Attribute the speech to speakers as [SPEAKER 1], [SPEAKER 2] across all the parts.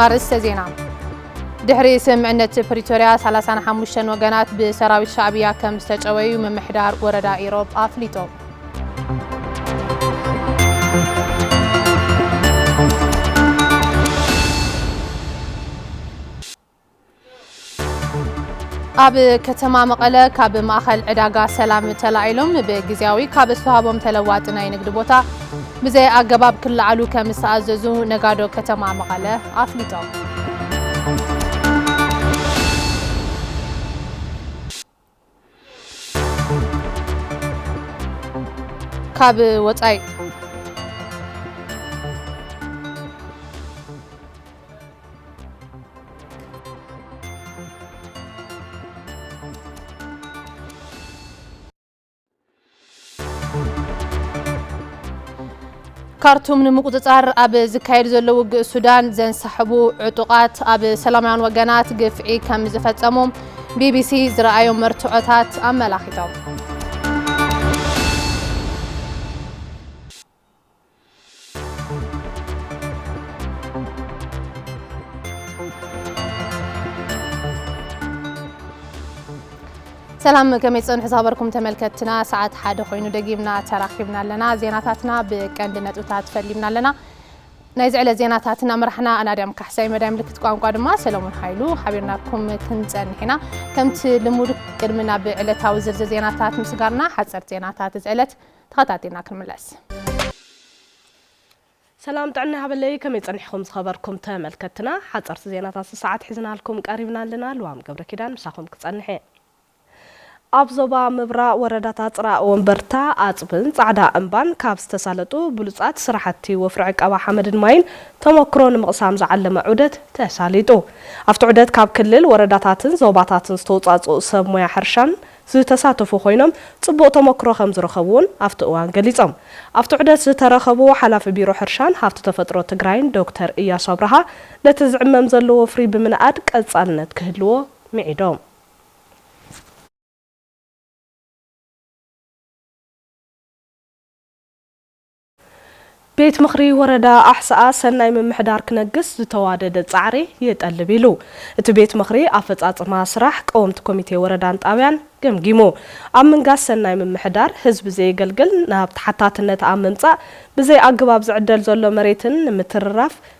[SPEAKER 1] أرسل زينة دحري سمعنة بريتوريا 35 وجنات بسراوي الشعبية كم استجوي من محدار وردا إيروب أفليتو أب كتما مقالة كاب مأخل عداقة سلام تلاعلم بجزاوي كاب سهابهم تلواتنا ينقدبوتا بزي أقباب كل علو كمستعززو نقادو كتما مقالة أفليتو كاب وطاي كارتوم نمقطعر أب زكاير زلو السودان زين سحبو عطوقات أب سلاميان وجنات قفعي كم زفتمهم BBC زرعيهم مرتعطات أما لاختهم سلام كم يصنع حسابكم تملكتنا ساعات حدا خوينو دقيمنا تراخيبنا لنا زيناتاتنا بكندنا توتات فليمنا لنا نايزعل زيناتاتنا مرحنا أنا دام كحساي مدام لك تقوم قادما سلامون حيلو حبيرناكم كنتن هنا كمت لمود قدمنا بعلتها وزرز زيناتات مسقارنا حصر زيناتات زعلت تخطاتينا كرملاس سلام تعنا هبلي كم يصنحكم خبركم تملكتنا حصر زيناتات ساعات حزنا لكم قريبنا لنا لوام قبل كدان مساكم كتصنحي أبزوبا مبرا وردات رأ ومبرتا أصبن صعدا أنبان كابس تسالتو بلوصات سرحتي وفرعك أبا حمد الماين تمكرون مقسام زعل معودت تساليتو أفتو عدت كاب كلل ورداتاتن زوباتاتن ستوصاصو سب مويا حرشان زتساتفو خوينم صبو تمكرو خمز رخبون أفتو وان قليصم أفتو عدت سترخبو حلاف بيرو حرشان هافتو تفترو تقراين دكتور إياس صبرها لتزعمم زلو فري بمنقاد قصالنت كهلو معيدوم بيت مخري وردا أحساء سناي من محدار كنقص زتوادد صعري يتقلبيلو ات بيت مخري أفصاص مسرح قومت كوميتي وردان طابيان جمجيمو أمنقاس سناي من محدار حزب زي قلقل نابت حتاتنت أمنصا بزي أقباب زعدل زولو مريتن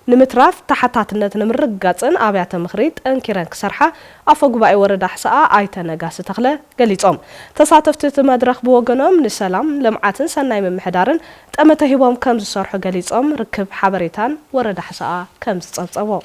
[SPEAKER 1] نمتراف تحتاتنت نمرقاصن أبيات مخريت انكيران كسرحة أفقباء وردا أحساء آيتنا قاس تخلى قليتهم تساتفتت مدرخ بوغنوم نسلام لمعاتن سناي من محدارن تأمتهيبهم كمز صرح قليتهم ركب حبريتان وردا أحساء كمز تصبو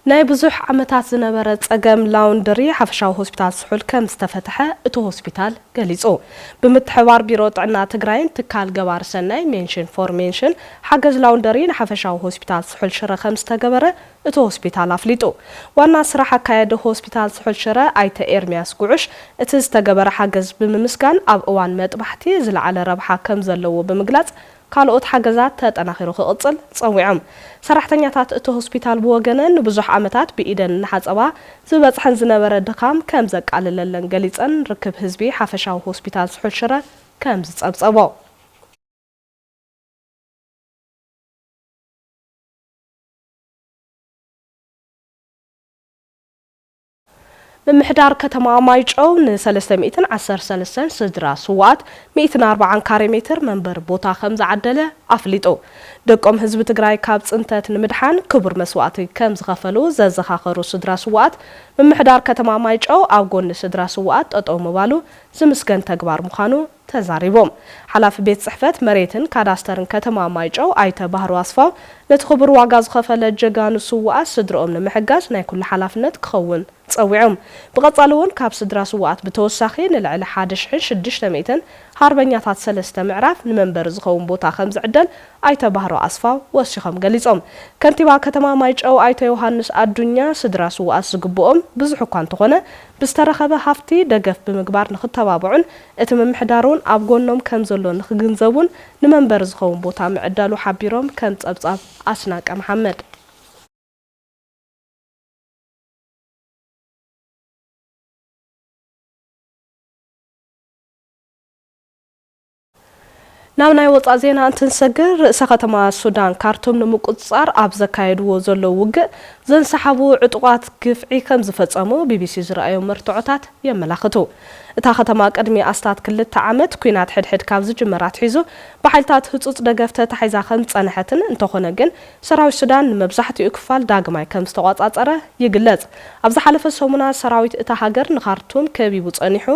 [SPEAKER 1] ناي بزح عمتات زنبرت أقام لاوندري حفشاو هوسبيتال سحول كم استفتحه اتو هوسبيتال قليصو بمتحوار بيروت عنا تقراين تكال قوار سناي منشن فور منشن حقز لاوندري نحفشاو هوسبيتال سحول شرا خمس تقبره اتو هوسبيتال افليتو وانا صراحة كايدو هوسبيتال سحول شرا ايتا إرمياس قوعش اتز تقبره حقز بممسكان اب اوان مطبحتي زل على ربحا كم زلو بمقلات كالوت حجزات تتناخيرو خقصل صويعم سرحتنياتات اتو هوسبيتال بوغنن بزح عمتات بإيدن نحصبا زبصحن زنبره دخام كم زق علللن قليصن ركب حزبي حفشاو هوسبيتال سحول شرا كم زصبصبو بمحدار كتما مايجو نسلسة 113 سدرا سوات 140 كاري متر منبر بوتا خمز عدله أفليتو دقم حزب تقراي كاب صنتات نمدحان كبر مسواتي كم زغفلو زخاخرو سدرا سوات بمحدار كتما مايجو أوغون سدرا سوات أطو مبالو زمسكن تقبار مخانو تزاريبهم حلاف بيت صحفت مريتن كاداسترن كتما مايجو آيتا بحر واسفاو نتخبر واغاز خفل جغانو سوات سدرهم نمحقاز نايكل حلافنت كخون تصويعهم بقصالون كاب سدرا سوات بتوساخي نلعل حادش حش الدش لميتن هاربنياتات سلسة معراف نمنبر زخون بوتا خمز عدل آيتا بحر واسفاو واسشخم قليصهم كنتبا كتما مايجو آيتا يوهانس الدنيا سدرا سوات زقبوهم بزحو كانتخونه بسترخبه هفتي دقف بمقبار نختبابعون اتمم محدارون أبقونهم كمزلون نخجنزبون نمنبر زخون بوتا معدالو حبيرهم كنت أبصاب أسناك محمد ናብናይ ወፃ ዜና እንትንሰግር ርእሰ ከተማ ሱዳን ካርቱም ንምቁፅጻር ኣብ ዘካየድዎ ዘሎ ውግእ ዘንሰሓቡ ዕጡቃት ግፍዒ ከም ዝፈጸሙ ቢቢሲ ዝረኣዮም መርትዖታት የመላኽቱ። እታ ከተማ ቅድሚ ኣስታት 2 ዓመት ኩናት ሕድሕድ ካብ ዝጅመራት ሒዙ ብሓይልታት ህጹጽ ደገፍ ተታሒዛ ከም ጸንሐትን እንተኾነ ግን ሰራዊት ሱዳን ንመብዛሕትኡ ክፋል ዳግማይ ከም ዝተቆጻጸረ ይግለጽ። ኣብ ዝሓለፈ ሰሙናት ሰራዊት እታ ሃገር ንካርቱም ከቢቡ ጸኒሑ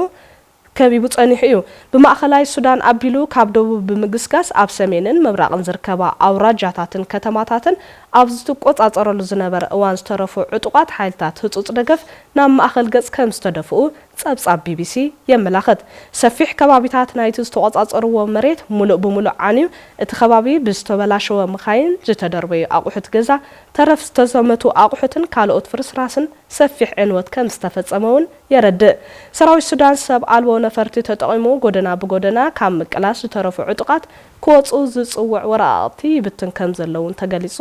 [SPEAKER 1] እዩ። ብማእኸላይ ሱዳን ኣቢሉ ካብ ደቡብ ብምግስጋስ ኣብ ሰሜንን ምብራቕን ዝርከባ ኣውራጃታትን ከተማታትን ኣብ ዝተቆጻጸረሉ ዝነበረ እዋን ዝተረፉ ዕጡቃት ሓይልታት ህጹጽ ደገፍ ናብ ማእኸል ገጽ ከም ዝተደፍኡ ጸብጻብ ቢቢሲ የመላኽት። ሰፊሕ ከባቢታት ናይቲ ዝተቆጻጸርዎ መሬት ሙሉእ ብሙሉእ ዓንዩ እቲ ከባቢ ብዝተበላሸወ መኻይን ዝተደርበዩ ኣቑሑት ገዛ ተረፍ ዝተዘመቱ ኣቑሑትን ካልኦት ፍርስራስን ሰፊሕ ዕንወት ከም ዝተፈጸመውን የረድእ። ሰራዊት ሱዳን ሰብ ኣልቦ ነፈርቲ ተጠቒሙ ጎደና ብጎደና ካብ ምቅላስ ዝተረፉ ዕጡቃት ክወፁ ዝጽውዕ ወረቓቕቲ ይብትን ከም ዘለውን ተገሊጹ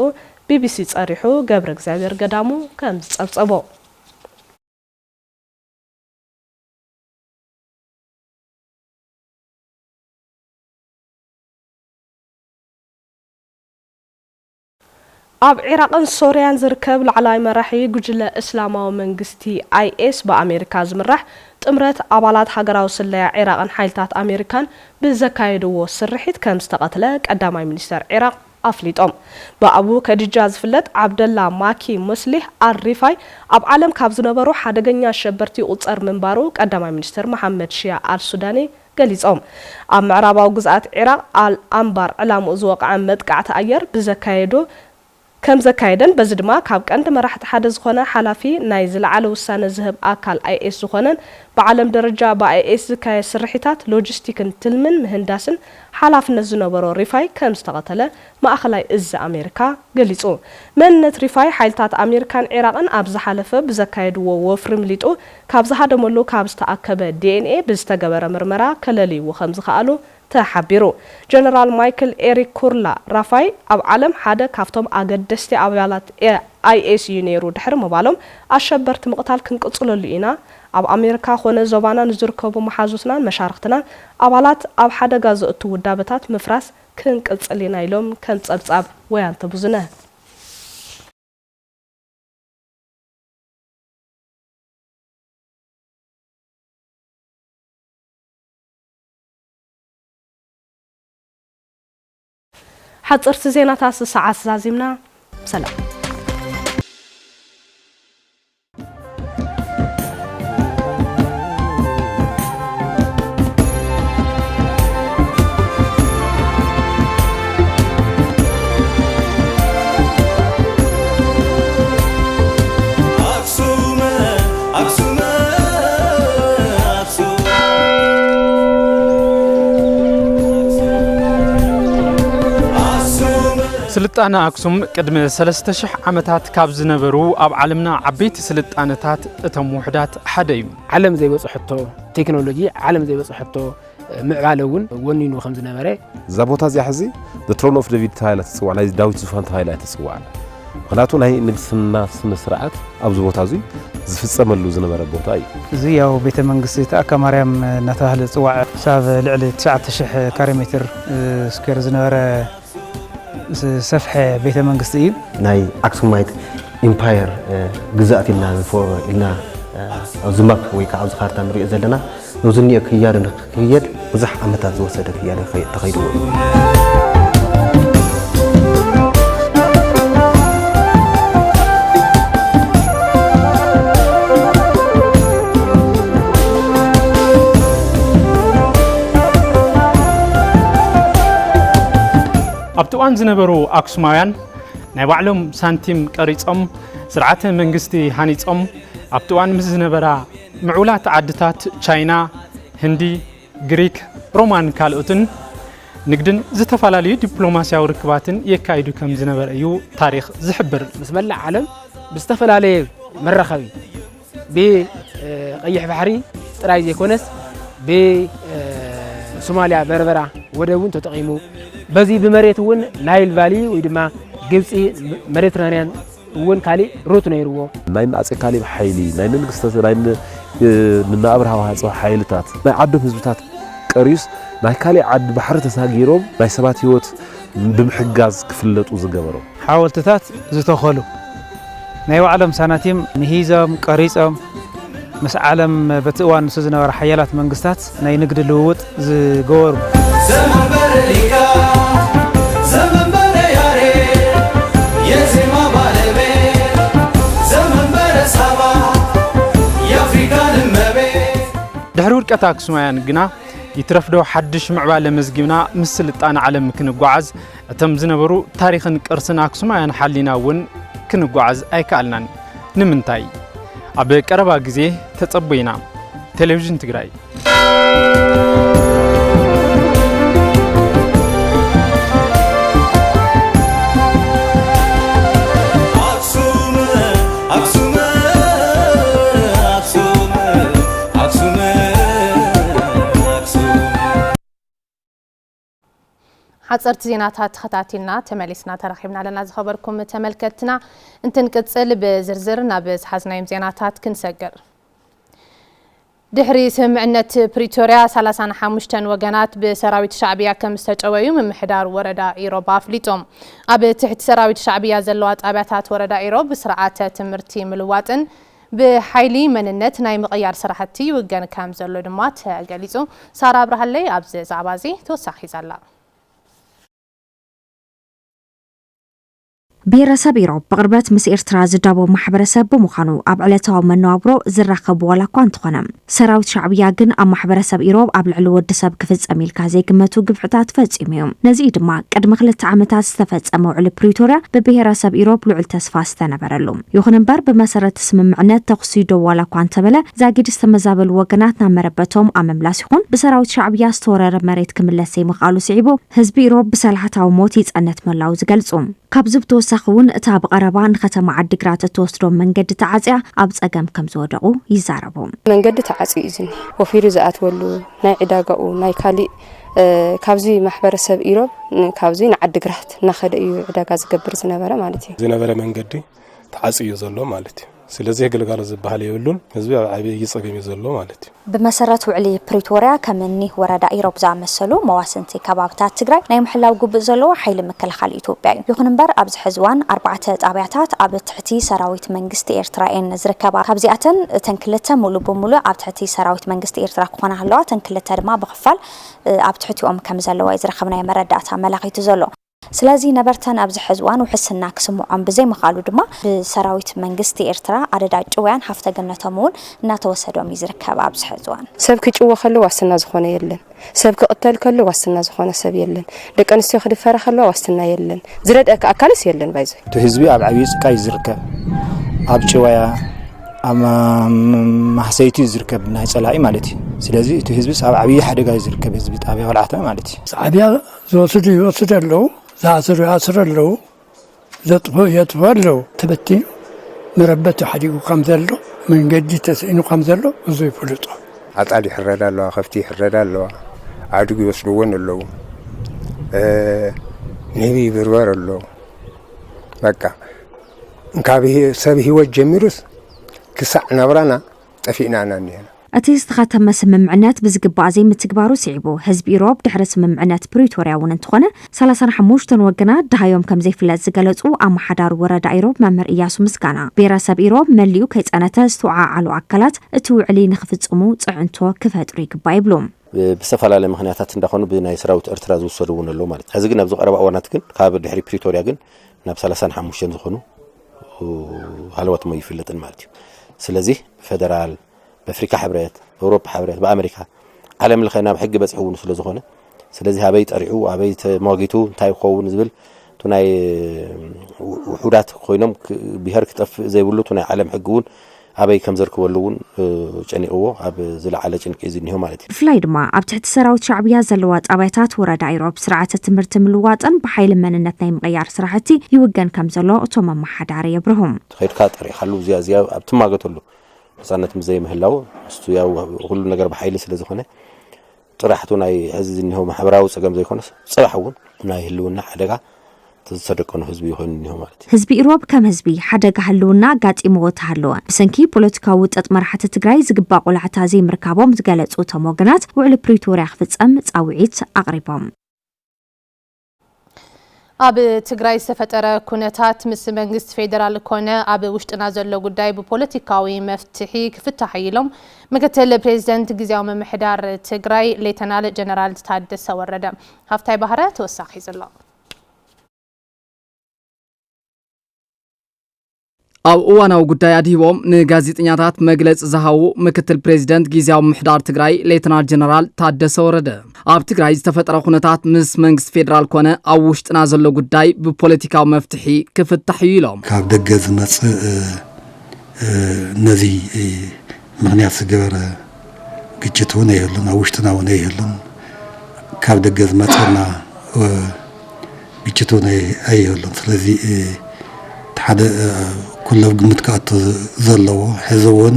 [SPEAKER 1] ቢቢሲ ጸሪሑ ገብረ እግዚአብሔር ገዳሙ ከም ዝጸብጸቦ ኣብ ኢራቅን ሶርያን ዝርከብ ላዕላይ መራሒ ጉጅለ እስላማዊ መንግስቲ አይኤስ በአሜሪካ ዝምራሕ ጥምረት አባላት ሃገራዊ ስለያ ኢራቅን ሓይልታት አሜሪካን ብዘካየድዎ ስርሒት ከም ዝተቀተለ ቀዳማይ ሚኒስተር ኢራቅ ኣፍሊጦም። በአቡ ከዲጃ ዝፍለጥ ዓብደላ ማኪ ሙስሊህ አልሪፋይ ኣብ ዓለም ካብ ዝነበሩ ሓደገኛ አሸበርቲ ቁፅር ምንባሩ ቀዳማይ ሚኒስተር መሐመድ ሺያ አልሱዳኒ ገሊጾም። ኣብ ምዕራባዊ ግዝኣት ኢራቅ አልአንባር ዕላምኡ ዝወቅዐ መጥቃዕቲ ኣየር ብዘካየዱ ከም ዘካየደን በዚ ድማ ካብ ቀንዲ መራሕቲ ሓደ ዝኾነ ሓላፊ ናይ ዝለዓለ ውሳነ ዝህብ ኣካል አይኤስ ዝኾነን ብዓለም ደረጃ ብአይኤስ ዝካየድ ስርሒታት ሎጂስቲክን ትልምን ምህንዳስን ሓላፍነት ዝነበሮ ሪፋይ ከም ዝተቀተለ ማእኸላይ እዝ ኣሜሪካ ገሊጹ። መንነት ሪፋይ ሓይልታት አሜሪካን ኢራቅን ኣብ ዝሓለፈ ብዘካየድዎ ወፍሪ ምሊጡ ካብ ዝሃደመሉ ካብ ዝተኣከበ ዲኤንኤ ብዝተገበረ ምርመራ ከለልይዎ ከም ዝኽኣሉ ተሓቢሩ። ጀነራል ማይክል ኤሪክ ኩርላ ራፋይ ኣብ ዓለም ሓደ ካብቶም ኣገደስቲ ኣባላት አይኤስ እዩ ነይሩ ድሕሪ ምባሎም ኣሸበርቲ ምቕታል ክንቅጽለሉ ኢና ኣብ አሜሪካ ኮነ ዞባና ንዝርከቡ መሓዙትናን መሻርክትናን ኣባላት ኣብ ሓደጋ ዘእቱ ውዳበታት ምፍራስ ክንቅጽል ኢና ኢሎም ከም ጸብጻብ ወያንተ ብዙነ حصرت زينات الساعة زازمنا سلام
[SPEAKER 2] سلطانة أكسوم قدم 3000 عامات ካብ ዝነበሩ ኣብ ዓለምና ዓበይቲ ስልጣነታት እቶም ውሕዳት ሓደ እዩ።
[SPEAKER 3] ዓለም ዘይበጽሕቶ ቴክኖሎጂ ዓለም ዘይበጽሕቶ ምዕባለውን ወኒኑ ከም ዝነበረ
[SPEAKER 4] ዛቦታ ዚያሕዚ the throne of david ታይላ ተጽዋዕ ናይ ዳዊት ዙፋን ታይላ ተጽዋዕ ምክንያቱ ናይ ንግስና ስነ ስርዓት ኣብዚ ቦታ እዚ ዝፍጸመሉ ዝነበረ ቦታ እዩ።
[SPEAKER 5] እዚ ያው ቤተ መንግስቲ ተኣካ ማርያም እናተባህለ ጽዋዕ ሳብ ልዕሊ 9000 ካሬ ሜትር ስኩዌር ዝነበረ ሰፍሐ ቤተ መንግስቲ እዩ።
[SPEAKER 6] ናይ አክሱማይት ኢምፓየር ግዛት ኢልና ዝማፕ ወይ ከዓ ኣብዚ ካርታ ንሪኦ ዘለና ነዙኒኦ ክያድ ንክየድ ብዙሕ ዓመታት ዝወሰደ ክያድ ተኸይድዎ እዩ።
[SPEAKER 2] ኣብቲዋን ዝነበሩ አክሱማውያን ናይ ባዕሎም ሳንቲም ቀሪጾም ስርዓተ መንግስቲ ሃኒጾም ኣብቲዋን ምስ ዝነበራ ምዑላት ዓድታት ቻይና፣ ህንዲ፣ ግሪክ፣ ሮማን ካልኦትን ንግድን ዝተፈላለዩ ዲፕሎማሲያዊ ርክባትን የካይዱ ከም ዝነበረ እዩ ታሪኽ ዝሕብር።
[SPEAKER 3] ምስ መላእ ዓለም ብዝተፈላለየ መራኸቢ ብቀይሕ ባሕሪ ጥራይ ዘይኮነስ ብሶማልያ በርበራ ወደቡን ተጠቂሙ በዚ በመሬት ውን ናይል ቫሊ ወይ ድማ ግብጽ ሜዲትራኒያን ውን ካሊ ሩት ነይርዎ
[SPEAKER 4] ናይ አጼ ካሊብ ሓይሊ ናይ ንግስተ ናይ ንኣብርሃ ዋሃጽ ሓይልታት ናይ ዓዶም ህዝብታት ቀሪስ ናይ ካሊእ ዓዲ ባሕሪ ተሳጊሮም ናይ ሰባት ህይወት ብምሕጋዝ ክፍለጡ ዝገበሮ
[SPEAKER 5] ሓወልትታት ዝተኸሉ ናይ ባዕሎም ሳናቲም ንሂዞም ቀሪጾም ምስ ዓለም በቲ እዋን ንሱ ዝነበረ ሓያላት መንግስታት ናይ ንግዲ ልውውጥ ዝገበሩ
[SPEAKER 2] ድሕሪ ውድቀት ኣክሱማውያን ግና ይትረፍዶ ሓድሽ ምዕባለ መዝጊብና ምስ ስልጣነ ዓለም ክንጓዓዝ እቶም ዝነበሩ ታሪኽን ቅርስን ኣክሱማውያን ሓሊና እውን ክንጓዓዝ ኣይከኣልናን ንምንታይ ኣብ ቀረባ ግዜ ተጸበይና ቴሌቪዥን ትግራይ
[SPEAKER 7] حصرت زيناتات خطاتينا تملسنا ترخيبنا لنا زخبركم تملكتنا انتنقصل بزرزرنا بزحزنايم زيناتات كنسجر دحري سمعنت بريتوريا 35 وغنات بسراويت شعبيه كمستጨወዩ ممحدار وردا إيروب أفليتهم أب تحت سراويت شعبيه زلوات أباتات وردا إيروب بسرعات تمرتي ملواتن بحيلي مننت ناي مقيار سراحتي وغن كام زلو دمات غليصو سارا برهلي ابز زعبازي توساخي زلا
[SPEAKER 8] ብሔረሰብ ኢሮብ በቅርበት ምስ ኤርትራ ዝዳቦ ማሕበረሰብ በመዃኑ ኣብ ዕለታዊ መነባብሮ ዝራኸቡ ዋላ እኳ እንተኾነ ሰራዊት ሻዕብያ ግን ኣብ ማሕበረሰብ ኢሮብ ኣብ ልዕሊ ወዲሰብ ክፍጸም ኢልካ ዘይግመቱ ግብዕታት ፈጺሙ እዮም ነዚ ድማ ቅድሚ 2 ዓመታት ዝተፈጸመ ውዕሊ ፕሪቶርያ ብብሔረሰብ ኢሮብ ልዑል ተስፋ ዝተነበረሉ ይኹን እምበር ብመሰረት ስምምዕነት ተኽሲዶ ዋላ እኳ እንተበለ ዛጊድ ዝተመዛበሉ ወገናት ናብ መረበቶም ኣመምላስ ይኹን ብሰራዊት ሻዕብያ ዝተወረረ መሬት ክምለስ ዘይምኽኣሉ ስዒቡ ህዝቢ ኢሮብ ብሰላሕታዊ ሞት ይጸነት መላው ዝገልጹ ካብዚ ብተወሳኺውን እታ ብቐረባ ንከተማ ዓዲግራት እትወስዶ መንገዲ ተዓጽያ ኣብ ጸገም ከም ዝወደቑ ይዛረቡ
[SPEAKER 9] መንገዲ ተዓጽዩ እዝኒ ወፊሩ ዝኣትወሉ ናይ ዕዳጋኡ ናይ ካሊእ ካብዚ ማሕበረሰብ ኢሮብ ካብዚ ንዓዲግራት ናኸደ እዩ ዕዳጋ ዝገብር ዝነበረ ማለት እዩ
[SPEAKER 10] ዝነበረ መንገዲ ተዓጽዩ ዘሎ ማለት እዩ ስለዚህ ግልጋሎ ዝበሃል ይብሉን ህዝቢ ኣብ ዓቢ ይጸገም ዘሎ ማለት እዩ
[SPEAKER 8] ብመሰረት ውዕሊ ፕሪቶርያ ከምኒ ወረዳ ኢሮብ ዝኣመሰሉ መዋስንቲ ከባብታት ትግራይ ናይ ምሕላው ጉብእ ዘለዎ ሓይሊ ምክልኻል ኢትዮጵያ እዩ ይኹን እምበር ኣብዚ ሕዝዋን 4 ጣብያታት ኣብ ትሕቲ ሰራዊት መንግስቲ ኤርትራ ዝርከባ ካብዚኣተን እተን ክልተ ሙሉ በሙሉ ኣብ ትሕቲ ሰራዊት መንግስቲ ኤርትራ ክኾና ኣለዋ እተን ክልተ ድማ ብኽፋል ኣብ ትሕቲኦም ከም ዘለዋ ዝረኸብናይ መረዳእታ መላኺቱ ዘሎ ስለዚህ ነበርተን ኣብዚ ሕዝዋን ውሕስና ክስምዖም ብዘይ ምኻሉ ድማ ብሰራዊት መንግስቲ ኤርትራ ኣደዳ ጭውያን ሃፍተገነቶምን እናተወሰዶም ይዝርከባ ኣብዚ ሕዝዋን
[SPEAKER 9] ሰብ ክጭወ ከሎ ዋስትና ዝኾነ የለን ሰብ ክቅተል ከሎ ዋስትና ዝኾነ ሰብ የለን ደቂ ኣንስትዮ ክድፈራ ከሎ ዋስትና የለን ዝረድአካ ኣካልስ የለን ባይዘ
[SPEAKER 11] ህዝቢ ኣብ ዓብይ ጽቃይ ዝርከብ ኣብ ጭዋያ ኣብ ማሕሰይቲ ዝርከብ ናይ ጸላኢ ማለት እዩ ስለዚህ እቲ ህዝቢ ኣብ ዓብይ ሓደጋ ዝርከብ ህዝቢ ጣብያ ወልዓተ ማለት እዩ
[SPEAKER 12] ጣብያ ዝወስድ ኣለው زعصر له زطفو يطفو له تبتين مربته حديقو خمزلو من قدي تسعينو خمزلو وزو يفلطو
[SPEAKER 13] عطالي حردا له خفتي حردا له عادو يوسلون له نبي برور له بقى انكابي سبي هو جميروس كسع نبرنا طفينا نانينا
[SPEAKER 8] أتي استخدام سممعنات بزقبا زي متكبارو سعيبو حزب إيروب دحر سممعنات بريتوريا وننتخونه 35 وقنات دهايوم كم زي فلات زقالتو أم حدار ورد إيروب مامر إياسو مسكانا بيراسب إيروب مليو كيت أناتا استوعاء على عكالات اتو علي نخفت أمو تعنتو كفات ريك بايبلوم
[SPEAKER 14] بسفالة لمخنياتات اندخونو بناي سراوت ارتراز وصدوون اللو مالت هزيقنا نبزو قرب أوانات كن كاب دحري بريتوريا كن ناب 35 زخونو وهالوات ما يفلتن مالتيو سلازيه فدرال بأفريقيا حبريت أوروبا حبريت بأمريكا عالم الخينا بحق بس حون سلا زخونة سلازي هبيت أريحو هبيت مواجهتو تاي خوون زبل تناي وحودات خوينهم بهرك تف زي بقولوا تناي عالم حقون هبي كم زركوا اللون جاني أوه هب زل على جنك إذن هم عليه
[SPEAKER 8] فلايد ما أبتحت سراوت شعبية زلوات أبيتات ورد إيروب سرعة تمرت ملوات أن بحيل من النتني مغيار سرعتي يوجن كم زلو أتوما ما حد عري يبرهم
[SPEAKER 14] خير كاتري خلوا زيا أبتما قتلو صارت مزي مهلاو استويا وكل نجار بحيل سلزخونه طرحتو ناي هز انه محبراو صقم زي كونس صباحون ناي هلونا حدغا ተሰደቀኑ ህዝቢ ይሆን ነው ማለት
[SPEAKER 8] ህዝቢ ኢሮብ ከም ህዝቢ ሓደጋ ህልውና ጋጢሞ ተሃለወ ብሰንኪ ፖለቲካዊ ውጥጥ መራሕቲ ትግራይ ዝግባ ቆላዕታ ዘይምርካቦም ዝገለጹ እቶም ወገናት ውዕል ፕሪቶሪያ ክፍጸም ጻውዒት አቅሪቦም
[SPEAKER 7] ኣብ ትግራይ ዝተፈጠረ ኩነታት ምስ መንግስት ፌደራል ኮነ ኣብ ውሽጥና ዘሎ ጉዳይ ብፖለቲካዊ መፍትሒ ክፍታሕ ኢሎም ምክትል ፕሬዝዳንት ግዚያዊ ምምሕዳር ትግራይ ሌተናል ጀነራል ታደሰ ወረደ ሃፍታይ ባህረ ተወሳኺ ዘሎ
[SPEAKER 15] ኣብ እዋናዊ ጉዳይ ኣድሂቦም ንጋዜጠኛታት መግለጽ ዝሃቡ ምክትል ፕሬዝዳንት ግዚያዊ ምምሕዳር ትግራይ ሌተናል ጀነራል ታደሰ ወረደ ኣብ ትግራይ ዝተፈጠረ ኩነታት ምስ መንግስት ፌደራል ኮነ ኣብ ውሽጥና ዘሎ ጉዳይ ብፖለቲካዊ መፍትሒ ክፍታሕ ኢሎም
[SPEAKER 16] ካብ ደገ ዝመጽእ ነዚ ምክንያት ዝገበረ ግጭት እውን የለን ኣብ ውሽጥና እውን የለን ካብ ደገ ዝመጽና ግጭት እውን የለን ስለዚ ሓደ ኩሎም ግምት ካኣቶ ዘለዎ ሕዝውን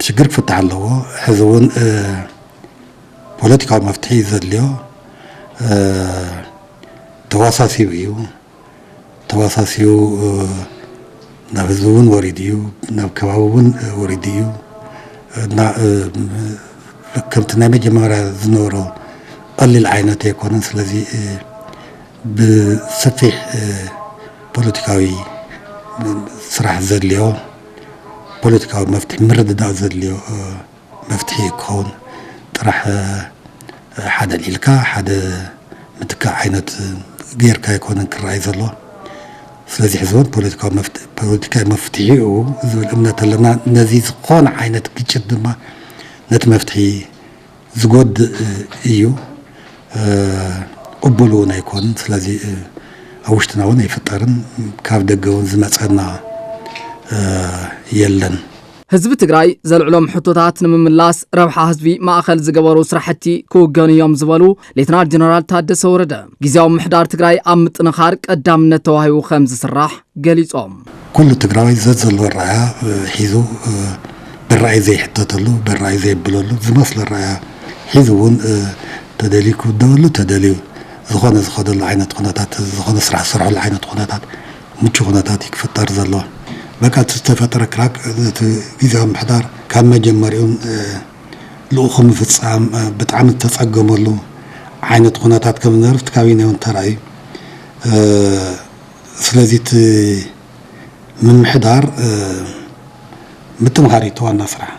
[SPEAKER 16] ትሽግር ክፍታሕ ኣለዎ ሕዝውን ፖለቲካዊ መፍትሒ ዘድልዮ ተዋሳሲው እዩ ተዋሳሲው ናብ ህዝቡን ወሪድ እዩ ናብ ከባቢውን ወሪድ እዩ እና ከምቲ ናይ መጀመርያ ዝነበሮ ቀሊል ዓይነት ኣይኮነን ስለዚ ብሰፊሕ ፖለቲካዊ ስራሕ ዘድልዮ ፖለቲካዊ መፍትሒ ምርድዳእ ዘድልዮ መፍትሒ ክኸውን ጥራሕ ሓደ ሊልካ ሓደ ምትካ ዓይነት ጌርካ ኣይኮነን ክረኣይ ዘሎ ስለዚ ሕዝቦን ፖለቲካዊ መፍትሒኡ ዝብል እምነት ኣለና ነዚ ዝኾነ ዓይነት ግጭት ድማ ነቲ መፍትሒ ዝጎድእ እዩ ቅቡል እውን ኣይኮነን ስለዚ ኣብ ውሽጥና እውን ኣይፍጠርን ካብ ደገ እውን ዝመፀና የለን
[SPEAKER 15] ህዝቢ ትግራይ ዘልዕሎም ሕቶታት ንምምላስ ረብሓ ህዝቢ ማእኸል ዝገበሩ ስራሕቲ ክውገኑ እዮም ዝበሉ ሌተናል ጀነራል ታደሰ ወረደ ግዚያዊ ምምሕዳር ትግራይ ኣብ ምጥንኻር ቀዳምነት ተዋሂቡ ከም ዝስራሕ ገሊጾም
[SPEAKER 16] ኩሉ ትግራዋይ ዘዘሎ ራእያ ሒዙ ብራእይ ዘይሕተተሉ ብራእይ ዘይብለሉ ዝመስለ ራእያ ሒዙ እውን ተደልዩ ክውደበሉ ተደልዩ ዝኾነ ዝኸደሉ ዓይነት ኩነታት ዝኾነ ስራሕ ዝሰርሐሉ ዓይነት ኩነታት ምቹ ኩነታት ይክፍጠር ዘሎ በቃ ዝተፈጠረ ክራክ እቲ ግዚያዊ ምምሕዳር ካብ መጀመሪኡን ልኡኹ ምፍፃም ብጣዕሚ ተፀገመሉ ዓይነት ኩነታት ከም ዝነበረ እቲ ካቢነ እውን ተራእዩ ስለዚ እቲ ምምሕዳር ምጥምኻር እዩ ዋና ስራሕ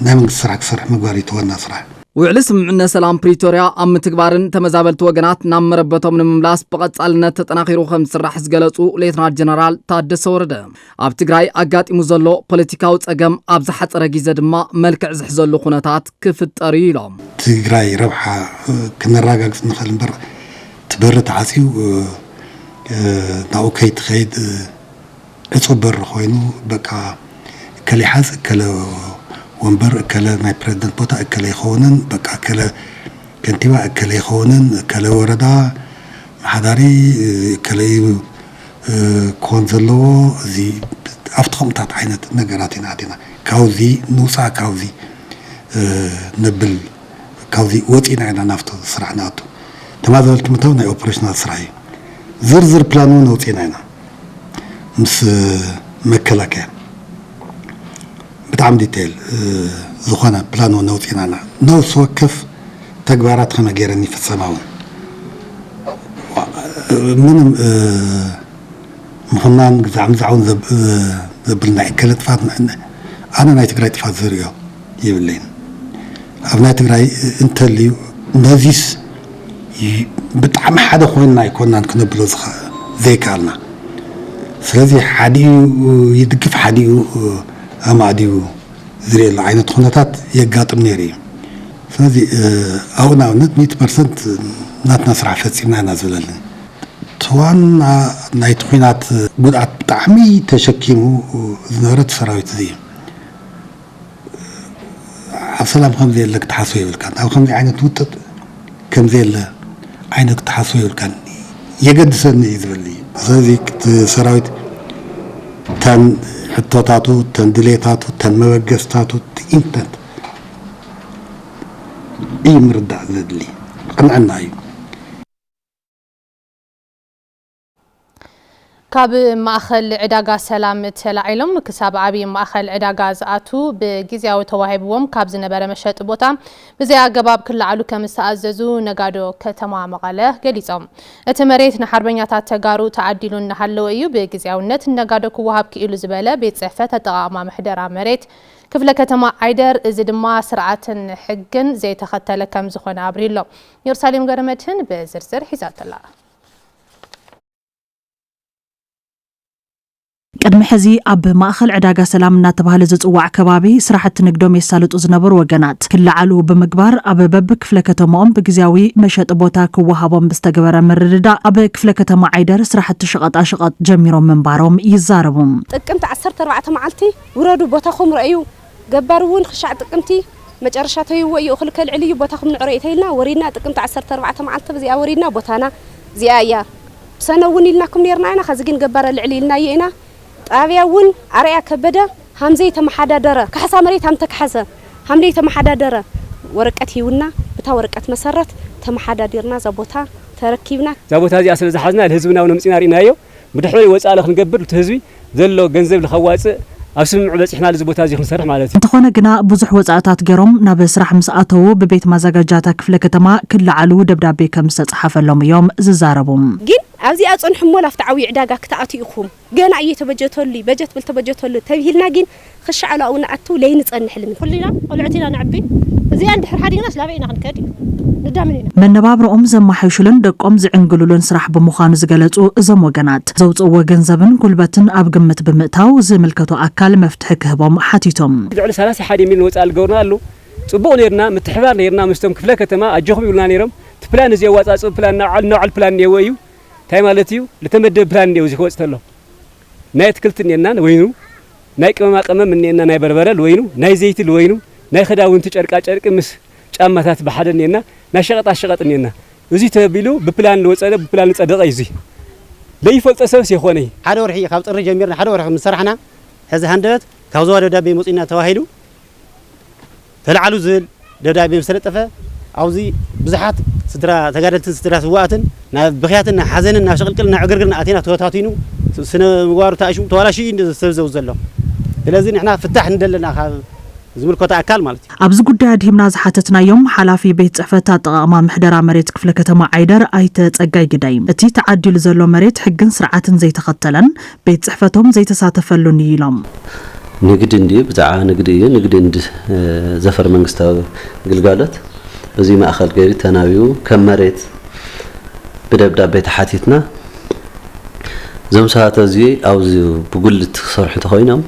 [SPEAKER 16] ናይ መንግስቲ ስራሕ ክሰርሕ ምግባር እዩ ዋና ስራሕ
[SPEAKER 15] ውዕል ስምምዕነት ሰላም ፕሪቶሪያ ኣብ ምትግባርን ተመዛበልቲ ወገናት ናብ መረበቶም ንምምላስ ብቐጻልነት ተጠናኺሩ ከም ዝስራሕ ዝገለጹ ሌተናል ጀነራል ታደሰ ወረደ ኣብ ትግራይ ኣጋጢሙ ዘሎ ፖለቲካዊ ጸገም ኣብ ዝሓፀረ ግዜ ድማ መልክዕ ዝሕዘሉ ኩነታት ክፍጠር ኢሎም
[SPEAKER 16] ትግራይ ረብሓ ክነራጋግፅ ንኽእል እምበር ትበሪ ተዓፅዩ ናብኡ ከይትኸይድ ዕፁብ በሪ ኮይኑ በቃ ከለይሓዝ ከለ ወንበር እከለ ናይ ፕሬዝዳንት ቦታ እከለ ይኸውንን በቃ እከለ ከንቲባ እከለ ይኸውንን እከለ ወረዳ ማሕዳሪ እከለ ክኾን ዘለዎ እዚ ኣብቲ ከምታት ዓይነት ነገራት ኢና ኣቲና ካብዚ ንውፃእ ካብዚ ነብል ካብዚ ወፂና ኢና ናብቲ ስራሕ ንኣቱ ተመዛበልቲ ምእታው ናይ ኦፐሬሽናል ስራሕ እዩ ዝርዝር ፕላን እውን ወፂና ኢና ምስ መከላከያ بتعمل ديتيل زخانة بلانو نوتينا نو سوكف تجبارات خما جيرني في السماء من مهنان زعون زبلنا كلت فات أنا نايت جراي تفات زريو يبلين أبناء تجراي أنت اللي نازيس بتعم حدا خوينا يكون كنا بلوز زي كارنا فلذي حدي يدقف حدي أماديو زري العينة خناتات يقاطم نيري فهذه أونا ونت 100% نات نسرع فتسينا نازلين طوان نايت خينات قد تعمي تشكيمو زنورت سراويت زي عبسلام خم زي لك تحاسوي بالكان أو خم زي عينة وطت كم زي عينك تحاسوي بالكان يقد سنة يزبلي هذه سراويت تان حطوطاتو تندليتاتو تنموجستاتو انتت اي مرد على دلي قنعنا
[SPEAKER 7] ካብ ማእኸል ዕዳጋ ሰላም ተላዒሎም ክሳብ ዓብዪ ማእኸል ዕዳጋ ዝኣቱ ብጊዜያዊ ተዋሂብዎም ካብ ዝነበረ መሸጢ ቦታ ብዘይ ኣገባብ ክለዓሉ ከም ዝተኣዘዙ ነጋዶ ከተማ መቐለ ገሊፆም እቲ መሬት ንሓርበኛታት ተጋሩ ተዓዲሉ እናሃለወ እዩ ብጊዜያውነት ነጋዶ ክወሃብ ክኢሉ ዝበለ ቤት ጽሕፈት ኣጠቓቕማ ምሕደራ መሬት ክፍለ ከተማ ዓይደር እዚ ድማ ስርዓትን ሕግን ዘይተኸተለ ከም ዝኾነ አብሪሎ ኢየሩሳሌም ገረመድህን በዝርዝር ሒዛተላ
[SPEAKER 17] ቅድሚ ሕዚ ኣብ ማእኸል ዕዳጋ ሰላም እናተባህለ ዝጽዋዕ ከባቢ ስራሕቲ ንግዶም የሳልጡ ዝነበሩ ወገናት ክለዓሉ ብምግባር ኣብ በብ ክፍለ ከተማኦም ብግዚያዊ መሸጢ ቦታ ክወሃቦም ብዝተገበረ ምርድዳ ኣብ ክፍለ ከተማ ዓይደር ስራሕቲ ሸቐጣ ሸቐጥ ጀሚሮም ምንባሮም ይዛረቡ
[SPEAKER 18] ጥቅምቲ 14 መዓልቲ ውረዱ ቦታኹም ረአዩ ገባሩውን ክሻዕ ጥቅምቲ መጨረሻ ተይዎ እዩ ክልከል ዕልዩ ቦታኹም ንዕረዩ ተይልና ወሪና ጥቅምቲ 14 መዓልቲ በዚያ ወሪና ቦታና ዚያያ ሰነውን ኢልናኩም ነርና ኢና ከዝግን ገባረ ልዕሊልና ይና ጣብያውን አርያ ከበደ ሀምዘይ ተመሓዳደረ ከሐሳ መሬት አም ተከሐሰ ሀምዘይ ተመሓዳደረ ወረቀት ይውና በታ ወረቀት መሰረት ተመሓዳዲርና ዘቦታ ተረኪብና ዘቦታ እዚ አስለ ዝሓዝና ለህዝብና ወንምጽና ሪናዮ ብድሕሪ ወጻለ ክንገብር ህዝቢ ዘሎ ገንዘብ ለኸዋጽ ኣብ ስምዕ በጽሕና ለዝቦታ እዚ ክንሰርሕ ማለት እዩ
[SPEAKER 17] እንተኾነ ግና ብዙሕ ወጻእታት ገሮም ናብ ስራሕ ምስኣተው በቤት ማዘጋጃታ ክፍለ ከተማ ክለዓሉ ደብዳቤ ከም ዝተጻሕፈሎም እዮም ዝዛረቡ
[SPEAKER 18] ግን ኣብዚ ኣጽንሑ ሞላፍታ ዓዊ ዕዳጋ ክተኣቱ ኢኹም ገና እየተበጀተሉ በጀት ብልተበጀተሉ ተብሂልና ግን ክሻዕሉ ኣውና ኣቱ ለይ ንጸንሕልን ኩልና ቆልዕቲና ንዕቢ እዚ አንድ ሓዲግና ስላበይና ክንከድ ንዳምኒና
[SPEAKER 17] መነባብሮኦም ዘማሓይሹልን ደቆም ዝዕንግሉልን ስራሕ ብምዃኑ ዝገለጹ እዞም ወገናት ዘውጽዎ ገንዘብን ጉልበትን ኣብ ግምት ብምእታው ዝምልከቱ ኣካል መፍትሒ ክህቦም ሓቲቶም
[SPEAKER 19] ልዕሊ 31 ሚሊዮን ወጻእ ገርና ኣሎ ጽቡቕ ነርና ምትሕባር ነርና ምስቶም ክፍለ ከተማ ኣጀኹም ይብሉና ነሮም ፕላን እዚ ወጻጽ ፕላን ናውዓል ፕላን ነወዩ ታይ ማለት እዩ ለተመደብ ፕላን ነው እዚ ወጽተሎ ናይ ትክልት ነና ወይኑ ናይ ቅመማ ቅመም ነና ናይ በርበረል ወይኑ ናይ ዘይት ወይኑ ናይ خዳውንቲ ጨርቃ ጨርቅ ምስ ጫማታት በሓደ ነና ናይ ሸቀጣ ሸቀጥ ነና እዚ ተቢሉ ብፕላን ለወጸለ ብፕላን ጸደቀ እዚ ለይፈልጠ ሰብስ ይኾነ
[SPEAKER 20] ሓደ ወርሒ ካብ ጥሪ ጀሚርና ሓደ ወርሒ መስራሕና ሕዚ ሃንደበት ካብ ዘዋ ደብዳቤ መጽኢና ተዋሂዱ ተላዓሉ ዝል ደብዳቤ መሰለጠፈ አውዚ ብዙሓት ስድራ ተጋደልትን ስድራ ስዋኣትን ናብ ብኽያትን ሓዘንን ናብ ሸቅልቅል ናብ ዕግርግርና ኣቴና ተወታቲኑ ስነ ምግባሩ ታይሹ ተዋላሽ እንደሰብዘው ዘሎ ስለዚህ ንሕና ፍታሕ እንደለና ካብ ዝምልከታ አካል ማለት
[SPEAKER 17] ኣብዚ ጉዳይ አድሂምና ዝሓተትናዮም ሓላፊ ቤት ጽሕፈት ኣጠቓቕማ ምሕደራ መሬት ክፍለ ከተማ ዓይደር ኣይተ ጸጋይ ግዳይ እቲ ተዓዲሉ ዘሎ መሬት ሕግን ስርዓትን ዘይተኸተለን ቤት ጽሕፈቶም ዘይተሳተፈሉን ኢሎም
[SPEAKER 21] ንግድ እንዲ ብዛዕባ ንግድ እዩ ንግድ እንዲ ዘፈር መንግስታዊ ግልጋሎት በዚ ማእኸል ገይሪ ተናቢው ከም መሬት ብደብዳቤ ተሓቲትና ዞም ሰዓት እዚ ኣብዚ ብጉልት ክሰርሑ ተኾይኖም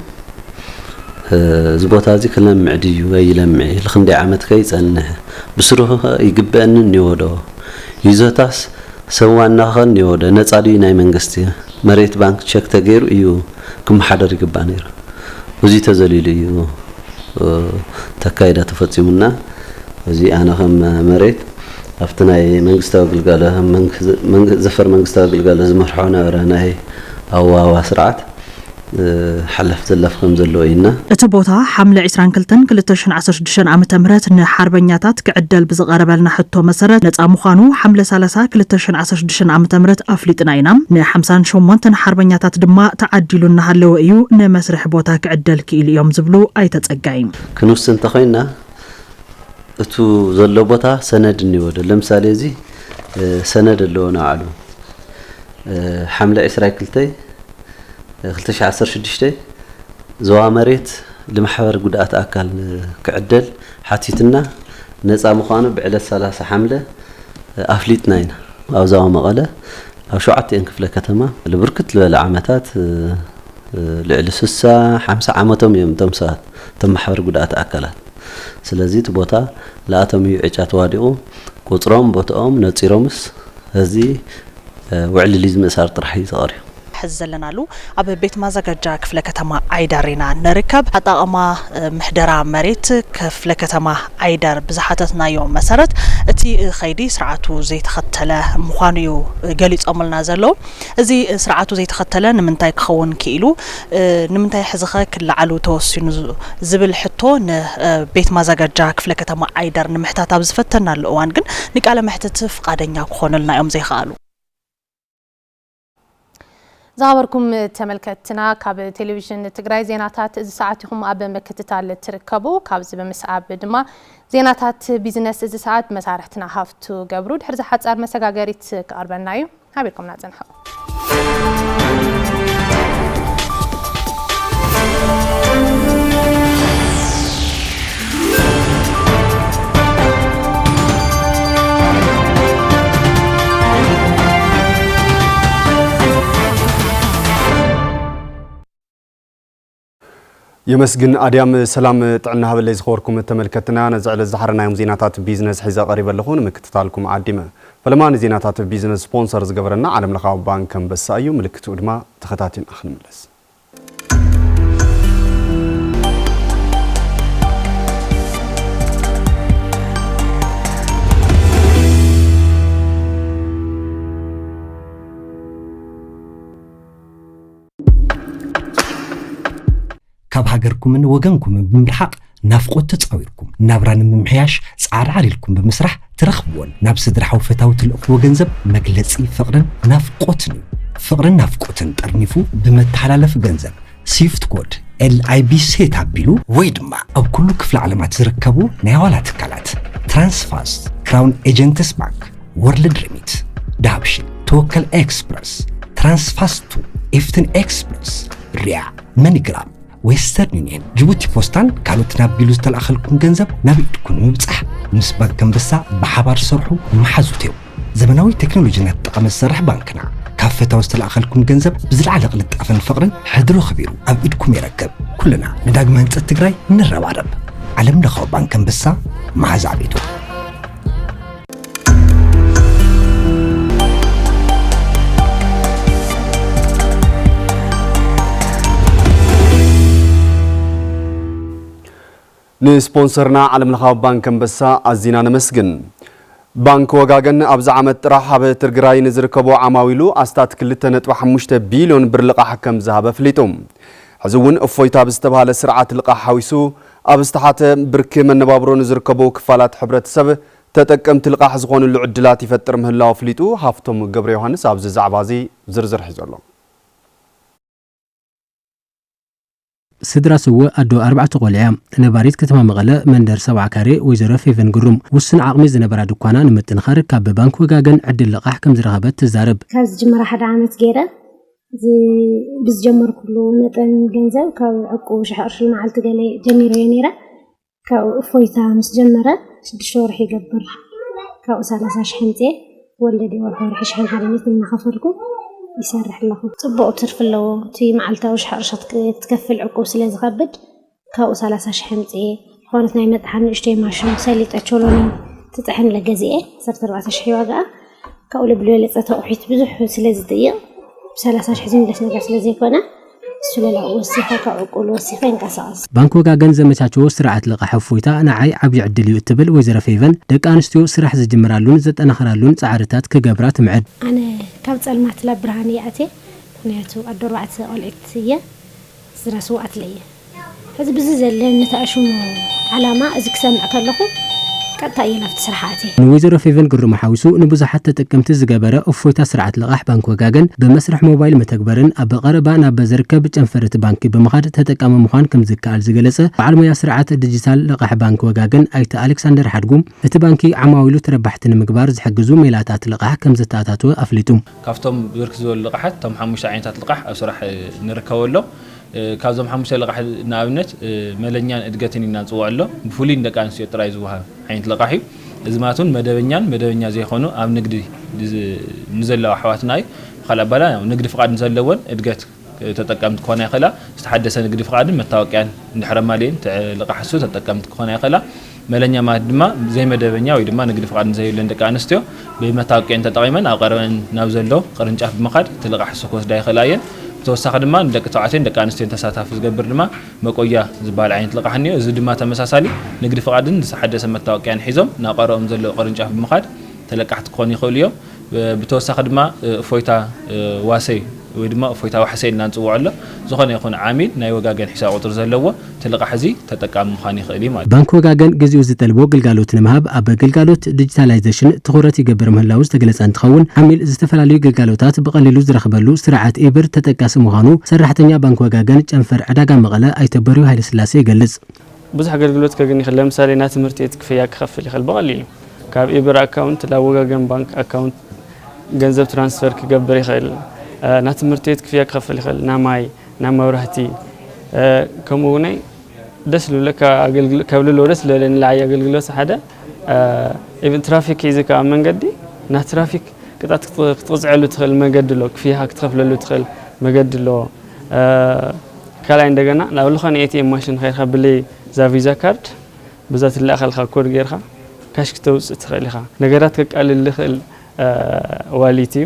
[SPEAKER 21] ዝቦታ እዚ ክለምዕ ድዩ ወይ ለምዕ ለኽንደይ ዓመት ከይጸንሕ ብስሩህ ይግበአን ንወዶ ይዞታስ ሰዋና ኸን ንወዶ ነጻ ድዩ ናይ መንግስቲ መሬት ባንክ ቼክ ተገይሩ እዩ ክመሓደር ይግባእ ነይሩ እዚ ተዘሊሉ እዩ ተካይዳ ተፈጺሙና እዚ ኣነ ከም መሬት ኣብቲ ናይ መንግስታዊ ግልጋሎት ዘፈር መንግስታዊ ግልጋሎት ዝመርሖ ነበረ ናይ ኣዋዋ ስርዓት ሓለፍ ዘለፍ ከም ዘለዎ ኢና
[SPEAKER 17] እቲ ቦታ ሓምለ 22 2016 ዓመተ ምህረት ንሓርበኛታት ክዕደል ብዝቀረበልና ሕቶ መሰረት ነፃ ምዃኑ ሓምለ 30 2016 ዓመተ ምህረት ኣፍሊጥና ኢና ን58 ሓርበኛታት ድማ ተዓዲሉ እናሃለወ እዩ ንመስርሕ ቦታ ክዕደል ክኢሉ እዮም ዝብሉ ኣይተጸጋይ
[SPEAKER 21] ክንውስን ተኾይና እቱ ዘሎ ቦታ ሰነድ እንይወደ ለምሳሌ እዚ ሰነድ ኣለዎ ናዓሉ ሓምለ 22 2016 ዘዋ መሬት ለማሕበር ጉዳት አካል ክዕደል ሓቲትና ነፃ ምዃኑ ብዕለት 30 ሓምለ ኣፍሊጥና ኢና ኣብ ዘዋ መቐለ ኣብ 7 ክፍለ ከተማ ለብርክት ለለ ዓመታት ልዕሊ 60 50 ዓመቶም እዮም ቶም ሰባት ቶም ማሕበር ጉዳት አካላት ስለዚ እቲ ቦታ ለኣቶም እዩ ዕጫ ተዋዲቑ ቁፅሮም ቦታኦም ነፂሮምስ እዚ ውዕል ሊዝ ምእሳር ጥራሕ እዩ ተቐሪቡ
[SPEAKER 17] حزلنالو أب بيت مازجاجا كفلة كتما عيدارنا نركب أطاقما محدرة مريت كفلة كتما عيدار بزحتنا يوم مسرت تي خيدي سرعته زي تختله مخانيو جالس أملنا زلو زي سرعته زي تختله نمنتاي خون كيلو نمنتاي حزخة كل علو توسين زبل حطون بيت مازجاجا كفلة كتما عيدار نمحتاج بزفتنا الأوانجن نقال محتاج فقادين يكون لنا يوم زي خالو
[SPEAKER 7] زاوركم تملكتنا كاب تلفزيون تግራይ زيناتات እዚ ሰዓት ይኹም ኣብ መከታተል ትርከቡ ካብዚ በመስዓብ ድማ زيناتات ቢዝነስ እዚ ሰዓት መሳርሕትና ሃፍቱ ገብሩ ድሕሪ ዝሓጻር መሰጋገሪት ቀርበና እዩ ሃቢርኩም ናጽንሐ
[SPEAKER 1] يمسجن أديم سلام تعنا هبل يزخوركم التملكتنا نزعل الزحرنا يوم زيناتات بيزنس حيزا قريبا لخون مكتتالكم عادمة فلما نزيناتات بيزنس سبونسرز قبرنا على ملخاو بانكم بس أيوم ملكتو دما تختاتين أخن ملس
[SPEAKER 22] ካብ ሃገርኩምን ወገንኩምን ብምርሓቅ ናፍቆት ተጻዊርኩም ናብራን ምምሕያሽ ጻዕር ዓሊልኩም ብምስራሕ ትረኽብዎን ናብ ስድራው ፈታው ትልእኽዎ ገንዘብ መግለጺ ፍቅርን ናፍቆትን ፍቅርን ናፍቆትን ጠርኒፉ በመተሓላለፍ ገንዘብ ሲፍት ኮድ LIB ሴት አቢሉ ወይ ድማ ኣብ ኩሉ ክፍለ ዓለማት ዝርከቡ ናይ ዋላ ትካላት ትራንስፋስት ክራውን ኤጀንትስ ባንክ ወርልድ ሪሚት ዳብሽን ተወከል ኤክስፕረስ ትራንስፋስቱ ኢፍትን ኤክስፕረስ ሪያ መኒግራም ዌስተርን ዩኒየን ጅቡቲ ፖስታን ካልኦት ናብ ቢሉ ዝተላኸልኩም ገንዘብ ናብ ኢድኩም ምብጻሕ ምስ ባንክ አንበሳ በሓባር ሰርሑ መሓዙቴው ዘመናዊ ቴክኖሎጂ ነጠቀመ ዝሰርሕ ባንክና ካብ ፈታው ዝተላኸልኩም ገንዘብ ብዝለዓለ ቅልጣፈን ፍቅርን ሕድሮ ኸቢሩ ኣብ ኢድኩም ይረከብ ኩልና ንዳግመ ህንጸት ትግራይ ንረባረብ ዓለም ለኸ ባንክ አንበሳ መሓዛ ቤቱ
[SPEAKER 1] نسبونسرنا علم لخاو بانك مبسا أزينا نمسجن بانك وجاجن أبز عمت رحب ترجراي نزركبو عماويلو أستات كلتنا نتوحمشت بيلون برلقة حكم ذهب فليتهم حزون أفويتا بستبها لسرعة لقى حويسو أبستحات برك من نبابرو نزركبو كفالات حبرة سب تتكم تلقى حزقون العدلات يفترم هلا فليتو هافتم جبر يوحنس أبز زعبازي زرزر حزرلو
[SPEAKER 3] سدرا سوى أدو 4 قلعة نباريت كتما مغلا مندر 7 كاري وزارة فيفن قروم وسن عقمي زنبرا دكوانا نمتن خارج كاب بانك وجاجن عدل لقاح كم زرهبات تزارب
[SPEAKER 23] كاز جمرة حدا عامت جيرة بس جمر كله متن جنزة كاو عقو شحرش المعال تجلي جميرة ينيرة كاو فويتا مس جمرة 6 شهور حيقبر كاو 3 شحنتي ولدي والحور حشحن على مثل ما خفركم يسرح له صبوا ترف له تي معلته وش حرشت تكفل عقوس اللي زغبد كاو 3 شحنتي خونتنا يمدحن اشتي ماشين ساليت اتشولوني تطحن لجزئه صرت 4 شحي واقع كاو لبلو لصته وحيت بزح سلاز دقيق ب 3 شحزين لس نغاس لزي كونه سللا وسيفه كعقول وسيفه انقصاص
[SPEAKER 3] بانكو غاغن زمቻቸው ስርዓት ለቃሕ ፎይታ ንዓይ ዓብይ ዕድል እዩ ትብል ወይዘሮ ፌቨን ደቂ አንስትዮ ስራሕ ዝጅምራሉን ዘጠናኽራሉን ጻዕርታት ክገብራት ምዕድ
[SPEAKER 23] ኣነ ካብ ጸልማት ለብርሃን ያእቴ ምክንያቱ ኣደርባዕተ ቆልዕት እየ ዝረስው ኣትለየ ሕዚ ብዚ ዘለን ነታሽሙ ዓላማ እዚ ክሰምዕ ከለኹ ቀጥታ የላፍት ስርሓቴ
[SPEAKER 3] ወይዘሮ ፌቨን ግርማ ሓዊሱ ንብዙሓት ተጠቀምቲ ዝገበረ እፎይታ ስርዓት ለቃሕ ባንክ ወጋገን በመስርሕ ሞባይል መተግበርን ኣብ ቀረባ ናብ በዘርከብ ጨንፈረት ባንክ በመኻድ ተጠቃሚ ምዃን ከም ዝከኣል ዝገለጸ ባዕልሞያ ስርዓት ዲጂታል ለቃሕ ባንክ ወጋገን ኣይተ ኣሌክሳንደር ሓድጉም እቲ ባንኪ ዓማዊሉ ተረባሕቲ ንምግባር ዝሕግዙ ሜላታት ለቃሕ ከም ዝተኣታተወ ኣፍሊጡ
[SPEAKER 24] ካብቶም ብርክ ዝበሉ ለቃሓት ቶም 5 ዓይነታት ለቃሕ ኣብ ስራሕ ንርከበሎ ካብዞም 5 ለቃሕ ንኣብነት መለኛን እድገትን ኢና ንጽውዕሎ ብፍሉይ ደቂ ኣንስትዮ ጥራይ ዝወሃብ ዓይነት ለቃሕ እዩ እዚ ማቱን መደበኛ ዘይኾኑ ኣብ ንግዲ ንዘለዋ ኣሕዋትና እዩ خلأ بلا نقد فقاد نزلون إدقت تتقمت كوني خلا استحدث نقد فقاد متوقعين نحرم مالين لقى حسوس تتقمت كوني خلا ملنيا ما دما زي ما دبنيا ويدما نقد فقاد زي اللي عندك أنستيو بمتوقعين تتقيمن أو قرن نازلوا قرن جاف بمخاد تلقى حسوس داي خلاين توسخ دما عندك تعاتين دك أنستيو تساتف زقبر دما مقويا زبال عين تلقى حنيو زد ما تمساسالي نقد فقاد استحدث متوقعين حزم نقرأ نزلوا قرن جاف بمخاد تلقى حت كوني خوليو بتوسخ دما فويتا واسي ወይ ድማ እፎይታዊ ሓሰይና ንጽውዖ ኣሎ ዝኾነ ይኹን ዓሚል ናይ ወጋገን ሒሳብ ቁጥር ዘለዎ ትልቃሕ እዚ ተጠቃሚ ምዃን ይኽእል እዩ ማለት
[SPEAKER 3] ባንክ ወጋገን ግዚኡ ዝጠልቦ ግልጋሎት ንምሃብ ኣብ ግልጋሎት ዲጂታላይዜሽን ትኹረት ይገብር ምህላው ዝተገለጸ እንትኸውን ዓሚል ዝተፈላለዩ ግልጋሎታት ብቐሊሉ ዝረኽበሉ ስርዓት ኢብር ተጠቃሲ ምዃኑ ሰራሕተኛ ባንክ ወጋገን ጨንፈር ዕዳጋ መቐለ ኣይተበሪው ኃይለ ስላሴ ይገልጽ።
[SPEAKER 2] ብዙሕ አገልግሎት ከግኒ ይኽእል ለምሳሌ ና ትምህርት ቤት ክፍያ ክኸፍል ይኽእል በቐሊሉ ካብ ኢብር አካውንት ላ ወጋገን ባንክ አካውንት ገንዘብ ትራንስፈር ክገብር ይኽእል ና ትምህርት ቤት ክፍያ ክኸፍል ይኽእል ና ማይ ና መብራህቲ ከምኡ ናይ ደስ ልብለካ አገልግሎት ከብልሎ ደስ ለለን ላዕይ አገልግሎት ሓደ ኢቭን ትራፊክ ይዝካ መንገዲ ና ትራፊክ ቅጣት ክትቅጽዕሉ ትኽእል መንገዲ ሎ ክፍያ ክትኸፍለሉ ትኽእል መንገዲ ሎ ካላይ እንደገና ናብ ልኾነ ኤቲኤም ማሽን ኸይርካ ብለይ ዛ ቪዛ ካርድ በዛ ትላኸልካ ኮድ ጌርካ ካሽ ክትውፅእ ትኽእል ኢኻ ነገራት ከቃልል ልኽእል ዋሊቲዩ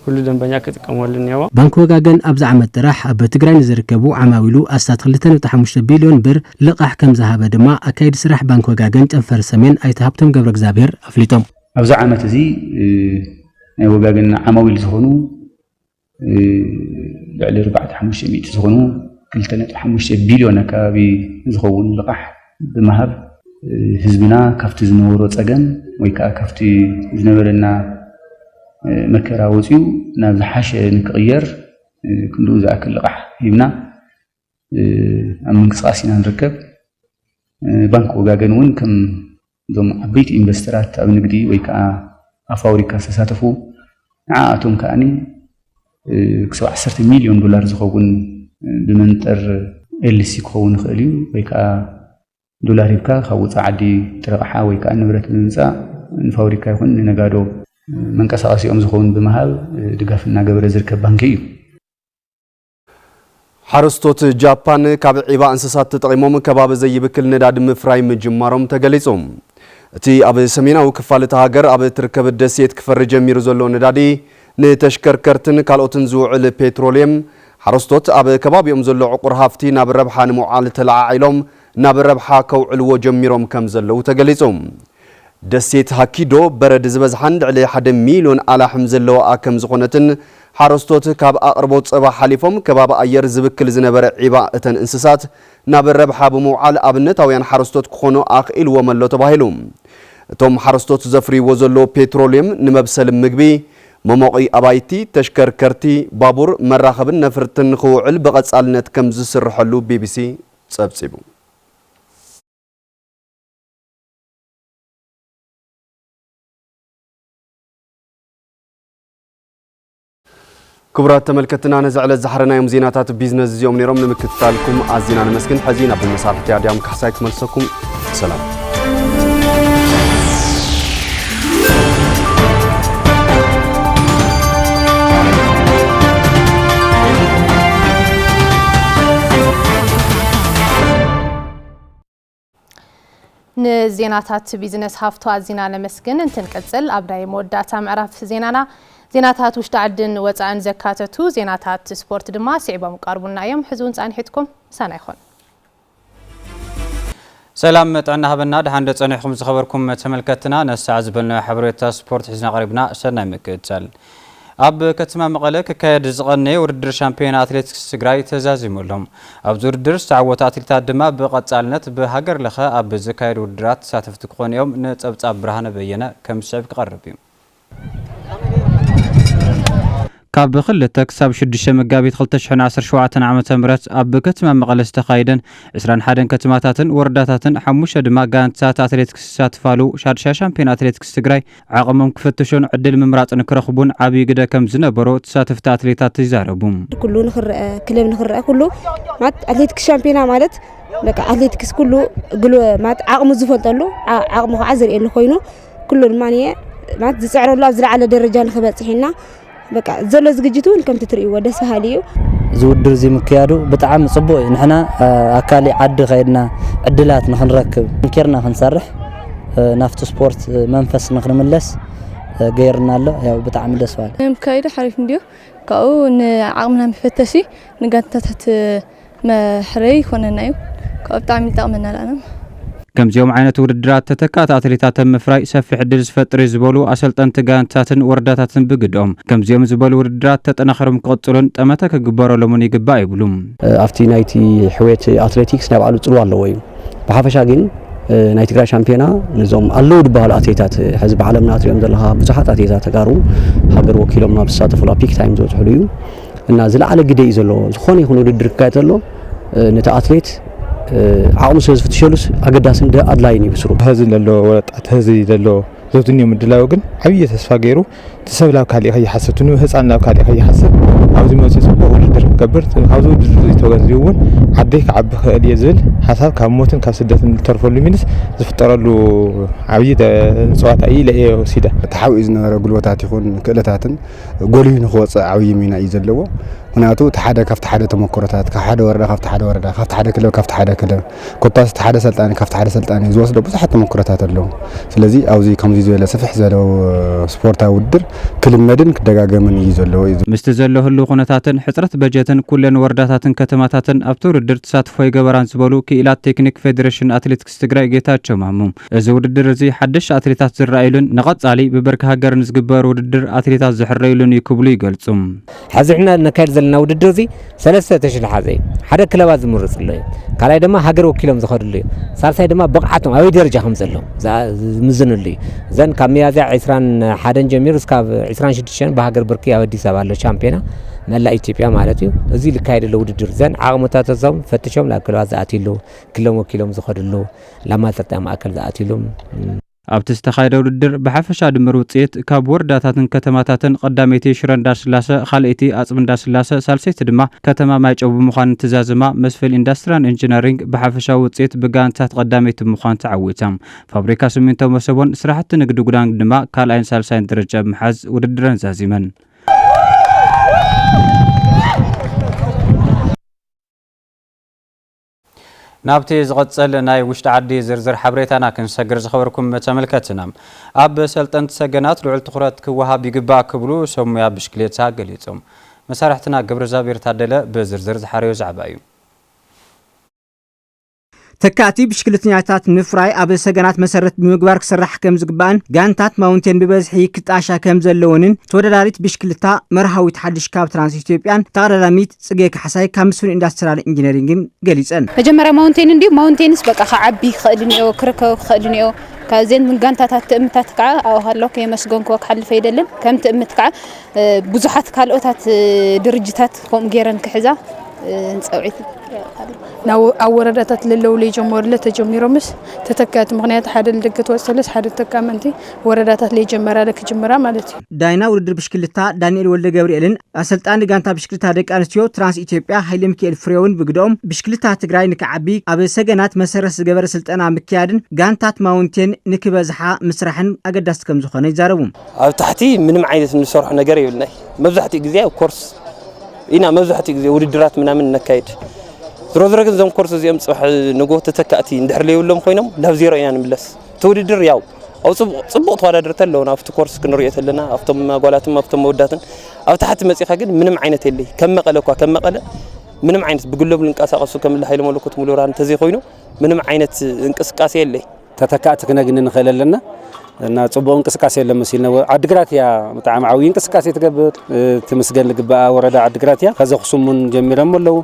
[SPEAKER 2] ኩሉ ደንበኛ ክጥቀመሉ ነዋ።
[SPEAKER 3] ባንክ ወጋገን ኣብዚ ዓመት ጥራሕ ኣብ ትግራይ ዝርከቡ ዓማዊሉ ኣስታት 2.5 ቢልዮን ብር ልቃሕ ከም ዝሃበ ድማ ኣካይድ ስራሕ ባንክ ወጋገን ጨንፈር ሰሜን ኣይተሃብቶም ገብረ እግዚአብሔር ኣፍሊጦም።
[SPEAKER 4] ኣብዚ ዓመት እዚ ናይ ወጋገን ዓማዊል ዝኾኑ ልዕሊ 4.5 ዝኾኑ 2.5 ቢልዮን ኣካባቢ ዝኸውን ልቃሕ ብምሃብ ህዝብና ካብቲ ዝነበሮ ፀገም ወይ ከዓ ካብቲ ዝነበረና መከራ ወፂኡ ናብ ዝሓሸ ንክቕየር ክንድኡ ዝኣክል ልቃሕ ሂብና ኣብ ምንቅስቃስ ኢና ንርከብ። ባንክ ወጋገን እውን ከም እዞም ዓበይቲ ኢንቨስተራት ኣብ ንግዲ ወይ ከዓ ኣብ ፋብሪካ ዝተሳተፉ ንዓኣቶም ከዓኒ ክሳብ 10 ሚልዮን ዶላር ዝኸውን ብመንጠር ኤልሲ ክኸውን ይኽእል እዩ ወይ ከዓ ዶላር ሂብካ ካብ ወፃኢ ዓዲ ጥረቕሓ ወይ ከዓ ንብረት ብምምፃእ ንፋብሪካ ይኹን ንነጋዶ መንቀሳቐሲኦም ዝኾውን ብምሃብ ድጋፍ እናገበረ ዝርከብ ባንኪ እዩ።
[SPEAKER 1] ሓረስቶት ጃፓን ካብ ዒባ እንስሳት ተጠቒሞም ከባቢ ዘይብክል ነዳዲ ምፍራይ ምጅማሮም ተገሊጾም። እቲ ኣብ ሰሜናዊ ክፋል እታ ሃገር ኣብ ትርከብ ደሴት ክፈሪ ጀሚሩ ዘሎ ነዳዲ ንተሽከርከርትን ካልኦትን ዝውዕል ፔትሮልየም ሓረስቶት ኣብ ከባቢኦም ዘሎ ዕቁር ሃፍቲ ናብ ረብሓ ንምውዓል ተለዓዒሎም ናብ ረብሓ ከውዕልዎ ጀሚሮም ከም ዘለው ተገሊጾም። ደሴት ሃኪዶ በረድ ዝበዝሓን ልዕሊ 1 ሚልዮን ኣላሕም ዘለዋ ከም ዝኾነትን ሓረስቶት ካብ ኣቕርቦት ፀባ ሓሊፎም ከባቢ ኣየር ዝብክል ዝነበረ ዒባ እተን እንስሳት ናብ ረብሓ ብምውዓል ኣብነታውያን ሓረስቶት ክኾኑ ኣኽኢልዎም ኣሎ ተባሂሉ። እቶም ሓረስቶት ዘፍርይዎ ዘሎ ፔትሮልየም ንመብሰል ምግቢ መሞቂ ኣባይቲ ተሽከርከርቲ ባቡር መራኸብን ነፍርትን ክውዕል ብቐጻልነት ከም ዝስርሐሉ ቢቢሲ ጸብጺቡ። ክቡራት ተመልከትና ነዝዕለት ዝሓረናዮም ዜናታት ቢዝነስ እዚኦም ነይሮም ንምክትታልኩም ኣዝና ንመስግን ሕዚ ናብ መሳርሕቲ ኣድያም ካሕሳይ ክመልሰኩም ሰላም።
[SPEAKER 7] ንዜናታት ቢዝነስ ሃፍቶ ኣዝና ነመስግን እንትንቀጽል ኣብ ናይ መወዳእታ ምዕራፍ ዜናና ዜናታት ውሽጢ ዓድን ወፃእን ዘካተቱ ዜናታት ስፖርት ድማ ስዒቦም ቀርቡና እዮም። ሕዙን ጻንሒትኩም ሳና ይኹን።
[SPEAKER 5] ሰላም ጥዕና ሃበና ድሓን ጸኒሕኩም ዝኸበርኩም ተመልከትና ነሳዕ ዝበልና ሓበሬታ ስፖርት ሒዝና ቀሪብና ሰናይ ምክትታል ኣብ ከተማ መቐለ ክካየድ ዝቐነየ ውድድር ሻምፒዮን አትሌቲክስ ትግራይ ተዛዚሙሎም ኣብ ውድድር ዝተዓወቱ አትሌታት ድማ ብቐጻልነት ብሃገር ለኸ ኣብ ዝካየድ ውድድራት ተሳተፍቲ ክኾኑ ንጸብጻብ ብርሃነ በየነ ከም ዝስዕብ ክቐርብ እዩ። ካብ 2 ክሳብ 6 መጋቢት 2017 ዓመተ ምህረት ኣብ ከተማ መቐለ ዝተኻየደን 21 ከተማታትን ወረዳታትን 5 ድማ ጋንታት አትሌቲክስ ዝሳተፋሉ ሻድሻ ሻምፒዮን አትሌቲክስ ትግራይ ዓቕሞም ክፈትሹን ዕድል ምምራጽን ክረኽቡን ዓብይ ግደ ከም ዝነበሮ ተሳተፍቲ አትሌታት ይዛረቡ።
[SPEAKER 6] ኩሉ ንኽረአ ክለብ ንኽረአ ኩሉ ማለት አትሌቲክስ ሻምፒዮና ማለት በቃ አትሌቲክስ ኩሉ ማለት ዓቕሙ ዝፈልጠሉ ዓቕሙ ከዓ ዝርኤሉ ኮይኑ ኩሉ ድማ ማለት ዝጽዕረሉ ኣብ ዝለዓለ ደረጃ ንኽበጽሕና በቃ ዘሎ ዝግጅቱ ከም ትርእይዎ ደስ በሃሊ እዩ።
[SPEAKER 25] ዝውድር እዚ ምክያዱ ብጣዕሚ ጽቡቕ እዩ። ንሕና ኣካሊ ዓዲ ኸይድና ዕድላት ንኽንረክብ ኬርና ክንሰርሕ ናፍቲ ስፖርት መንፈስ ንኽንምለስ ገይርና ኣሎ። ያው ብጣዕሚ ደስ በሃሊ
[SPEAKER 26] ምክያዱ ሓሪፍ እንድዩ ካብኡ ንዓቕምና መፈተሺ ንጋንታታት መሕረይ ይኾነና እዩ። ካብኡ ብጣዕሚ ይጠቕመና ኣለና።
[SPEAKER 5] ከምዚኦም ዓይነት ውድድራት ተተካት ኣትሌታት ምፍራይ ሰፊሕ ዕድል ዝፈጥር ዝበሉ ኣሰልጠንቲ ጋንታትን ወረዳታትን ብግድኦም ከምዚኦም ዝበሉ ውድድራት ተጠናኺሮም ክቕፅሉን ጠመተ ክግበረሎምን ይግባእ ይብሉ
[SPEAKER 9] ኣብቲ ናይቲ ሕዌት ኣትሌቲክስ ናይ ባዕሉ ፅልዋ ኣለዎ እዩ ብሓፈሻ ግን ናይ ትግራይ ሻምፒዮና ነዞም ኣለዉ ዝበሃሉ ኣትሌታት ሕዚ ብዓለምና እትሪኦም ዘለኻ ብዙሓት ኣትሌታት ተጋሩ ሃገር ወኪሎም ናብ ዝሳተፍሉ ፒክ ታይም ዝበፅሕሉ እዩ እና ዝለዓለ ግደ እዩ ዘለዎ ዝኾነ ይኹን ውድድር ክካየድ ዘሎ ነቲ ኣትሌት ዓቕሙ ስለ ዝፍትሸሉስ ኣገዳስን ኣድላይን ይብስሩ
[SPEAKER 10] ሕዚ ዘሎ ወጣት ሕዚ ዘሎ ዘውትንዮም ምድላው ግን ዓብዪ ተስፋ ገይሩ ትሰብ ናብ ካሊእ ከይሓስብ ህፃን ናብ ካሊእ ከይሓስብ ኣብዚ መፅኡ ፅቡቅ ውድድር ክገብር ካብዚ ውድድር ተገንዚቡ እውን ዓደይ ክዓቢ ክእል እየ ዝብል ሓሳብ ካብ ሞትን ካብ ስደትን ዝተርፈሉ ሚንስ ዝፍጠረሉ ዓብዪ ፀዋታ እዩ ለየ ወሲደ
[SPEAKER 11] ተሓዊኡ ዝነበረ ጉልበታት ይኹን ክእለታትን ጎሊሁ ንክወፅእ ዓብዪ ሚና እዩ ዘለዎ ምክንያቱ ተሓደ ካብቲ ሓደ ተመክሮታት ካብ ሓደ ወረዳ ካብቲ ሓደ ወረዳ ካብቲ ሓደ ክለብ ካብቲ ሓደ ክለብ ኮታስ ሓደ ሰልጣኒ ካብቲ ሓደ ሰልጣኒ ዝወስዶ ብዙሓት ተመክሮታት ኣለዉ ስለዚ ኣብዚ ከምዚ ዝበለ ሰፊሕ ዘለዎ ስፖርታዊ ውድድር ክልመድን ክደጋገምን እዩ ዘለዎ እዩ
[SPEAKER 5] ምስቲ ዘሎ ህሉ ኩነታትን ሕፅረት በጀትን ኩለን ወረዳታትን ከተማታትን ኣብቲ ውድድር ተሳትፎ ይገበራን ዝበሉ ክኢላት ቴክኒክ ፌደሬሽን ኣትሌቲክስ ትግራይ ጌታቸው ማሙ እዚ ውድድር እዚ ሓድሽ ኣትሌታት ዝረኣዩሉን ንቐጻሊ ብበርኪ ሃገርን ዝግበር ውድድር ኣትሌታት ዝሕረዩሉን ይክብሉ ይገልጹ
[SPEAKER 12] ሓዚሕና ነካይድ ዘለና ውድድር እዚ ሰለስተ ተሽላሓዘ ሓደ ክለባት ዝምርፅሉ እዩ ካልኣይ ድማ ሃገር ወኪሎም ዝኸድሉ እዩ ሳልሳይ ድማ ብቕዓቶም ኣበይ ደረጃ ከም ዘሎ ዝምዝንሉ እዩ ዘን ካብ ሚያዝያ 21 ጀሚሩ እስካብ 26 በሃገር ብርኪ ኣብ ኣዲስ ኣበባ ኣሎ ቻምፒዮና መላእ ኢትዮጵያ ማለት እዩ እዚ ልካየደሉ ውድድር ዘን ዓቕሞታት እዞም ፈትሾም ናብ ክለባት ዝኣትይሉ ክለም ወኪሎም ዝኸድሉ ለማሰልጠኛ ማእከል ዝኣትይሉ
[SPEAKER 5] ኣብቲ ዝተኻየደ ውድድር ብሓፈሻ ድምር ውፅኢት ካብ ወረዳታትን ከተማታትን ቀዳመይቲ ሽረ እንዳስላሴ ካልአይቲ ኣፅቢ እንዳስላሴ ሳልሰይቲ ድማ ከተማ ማይጨው ብምዃን ትዛዝማ መስፈል ኢንዱስትሪን ኢንጂነሪንግ ብሓፈሻዊ ውፅኢት ብጋንታት ቀዳመይቲ ብምዃን ተዓዊታ ፋብሪካ ሲሚንቶ መሰቦን ስራሕቲ ንግዲ ጉዳን ድማ ካልኣይን ሳልሳይን ደረጃ ብምሓዝ ውድድረን ዛዚመን ናብቲ ዝቐፅል ናይ ውሽጢ ዓዲ ዝርዝር ሓበሬታና ክንሰግር ዝኸበርኩም ተመልከትና ኣብ ሰልጠንቲ ሰገናት ልዑል ትኹረት ክወሃብ ይግባእ ክብሉ ሰሙያ ብሽክሌታ ገሊፆም መሳርሕትና ገብረዛቤር ታደለ ብዝርዝር ዝሓረዮ ዛዕባ እዩ
[SPEAKER 13] ተካቲ ብሽክሌተኛታት ምፍራይ ኣብ ሰገናት መሰረት ብምግባር ክስራሕ ከም ዝግባእን ጋንታት ማውንቴን ብበዝሒ ክጣሻ ከም ዘለዎንን ተወዳዳሪት ብሽክሌታ መርሃዊት ሓድሽ ካብ ትራንስ ኢትዮጵያን ተቀዳዳሚት ጽጌ ካሕሳይ ካብ መስፍን ኢንዱስትሪያል ኢንጂነሪንግን ገሊፀን
[SPEAKER 14] መጀመሪያ ማውንቴን እንዲሁ ማውንቴንስ በቃ ከዓቢ ክእልኒኦ ክርከብ ክእልኒኦ ከዘን ጋንታታት ትእምታት ከዓ ኣውሃለሁ ከመስገንኮ ክሓልፈ ይደልን ከም ትእምት ከዓ ብዙሓት ካልኦታት ድርጅታት ከም ጌረን ክሕዛ እንጸውዒት
[SPEAKER 26] ናው አወረዳታት ለለው ለጀመርለ ተጀሚሮምስ ተተካት ምክንያት ሓደ ልደገት ወሰለስ ሓደ ተካመንቲ ወረዳታት ለጀመራ ለከጀመራ ማለት እዩ
[SPEAKER 13] ዳይና ውድድር ብሽክሌታ ዳንኤል ወልደ ገብርኤልን አሰልጣን ጋንታ ብሽክሌታ ደቂ አንስትዮ ትራንስ ኢትዮጵያ ኃይለ ሚካኤል ፍሬውን ብግዶም ብሽክሌታ ትግራይ ንከዓቢ ኣብ ሰገናት መሰረት ዝገበረ ስልጠና ምክያድን ጋንታት ማውንቴን ንክበዝሓ ምስራሕን አገዳስ ከም ዝኾነ ይዛረቡ
[SPEAKER 27] ኣብ ታሕቲ ምንም ዓይነት ንሰርሕ ነገር ይብልናይ መብዛሕትኡ ግዜ ኮርስ ኢና መብዛሕትኡ ግዜ ውድድራት ምናምን ነካይድ ዝሮዝረግን ዘም ኮርስ እዚኦም ጽባሕ ንጎ ተተካእቲ እንድሕር ለይብሎም ኮይኖም ናብ ዜሮ ኢና ንምለስ ተውድድር ያው አው ጽቡቕ ተወዳደርተ ኣለውና ኣብቲ ኮርስ ክንሪኦ ተለና ኣብቶም ማጓላትን ኣብቶም መወዳትን ኣብ ታሕቲ መጺኻ ግን ምንም ዓይነት የለይ ከም መቐለ እኳ ከም መቐለ ምንም ዓይነት ብግለብ ልንቀሳቀሱ ከም ለኃይለ መለኮት ሙሉራን ተዘይ ኮይኑ ምንም ዓይነት እንቅስቃሴ የለይ
[SPEAKER 28] ተተካእቲ ክነግን ንኽእል ኣለና እና ጽቡቕ እንቅስቃሴ የለ መሲልና ዓድግራት ያ በጣም ዓብይ እንቅስቃሴ ትገብር ትመስገን ልግባ ወረዳ ዓድግራት ያ ከዘ خصሙን ጀሚረም ኣለው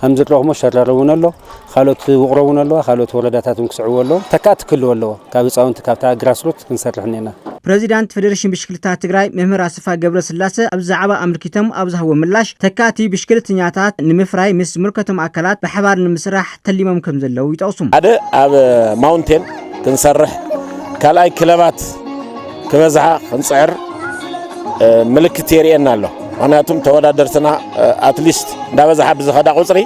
[SPEAKER 28] هم زرقهم شررون الله خالوت وقرون الله خالوت ولداتهم كسعوا الله تكات كله الله كابصاون تكابتا غراسروت كنسرحنينا
[SPEAKER 13] ፕሬዚዳንት ፌዴሬሽን ብሽክሌታ ትግራይ መምህር ኣስፋ ገብረስላሴ ኣብ ዛዕባ ኣምርኪቶም ኣብ ዝሃቦ ምላሽ ተካቲ ብሽክሌተኛታት ንምፍራይ ምስ ምርከቶም ኣካላት ብሓባር ንምስራሕ ተሊሞም ከም ዘለው ይጠቕሱ
[SPEAKER 29] ሓደ ኣብ ማውንቴን ክንሰርሕ ካልኣይ ክለባት ክበዝሓ ክንጽዕር ምልክት የርእየና ኣሎ ምክንያቱም ተወዳደርትና አትሊስት እንዳበዛሓ ብዝኸዳ ቁጽሪ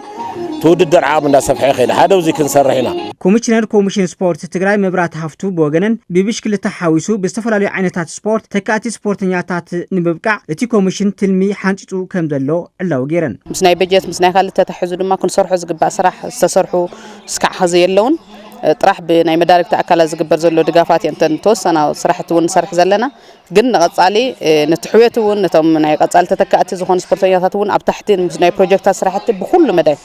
[SPEAKER 29] ተውድድር ዓቕም እንዳሰፍሐ ይኸይድ ሓደ ውዚ ክንሰርሕ ኢና
[SPEAKER 13] ኮሚሽነር ኮሚሽን ስፖርት ትግራይ መብራት ሃፍቱ ብወገነን ብብሽክሌታ ሓዊሱ ብዝተፈላለዩ ዓይነታት ስፖርት ተካቲ ስፖርተኛታት ንምብቃዕ እቲ ኮሚሽን ትልሚ ሓንጭጡ ከም ዘሎ ዕላው ገይረን
[SPEAKER 30] ምስ ናይ በጀት ምስ ናይ ካልእ ተታሒዙ ድማ ክንሰርሖ ዝግባእ ስራሕ ዝተሰርሑ ስካዕ ኸዘ የለውን ጥራሕ ብናይ መዳርክቲ ኣካላት ዝግበር ዘሎ ድጋፋት እንተን ተወሰና ስራሕቲ እውን ሰርሕ ዘለና ግን ንቐጻሊ ንትሕዌት እውን ነቶም ናይ ቀጻሊ ተተካእቲ ዝኾኑ ስፖርተኛታት እውን ኣብ ታሕቲ ምስ ናይ ፕሮጀክታት ስራሕቲ ብኩሉ መዳይ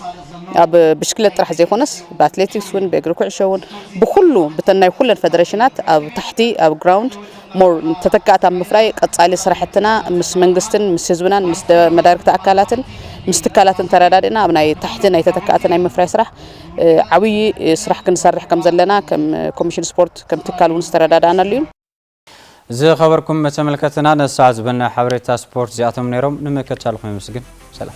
[SPEAKER 30] اب بشكل طرح زي خونس باتليتكس ون بيجري كعشون بكله بتناي كل الفدريشنات اب تحتي اب جراوند مور تتكات مفراي قصالي سرحتنا مس منغستن مس حزبنا مس مدارك تاكلاتن مستكالاتن تردادنا ابناي تحتنا يتتكاتنا مفراي سرح عوي سرح كنسرح كم زلنا كم كوميشن سبورت كم تكالون تردادنا اليوم
[SPEAKER 5] زي خبركم متملكتنا نساع زبلنا حبريتا سبورت زياتهم نيروم نمكتشالكم يمسكن سلام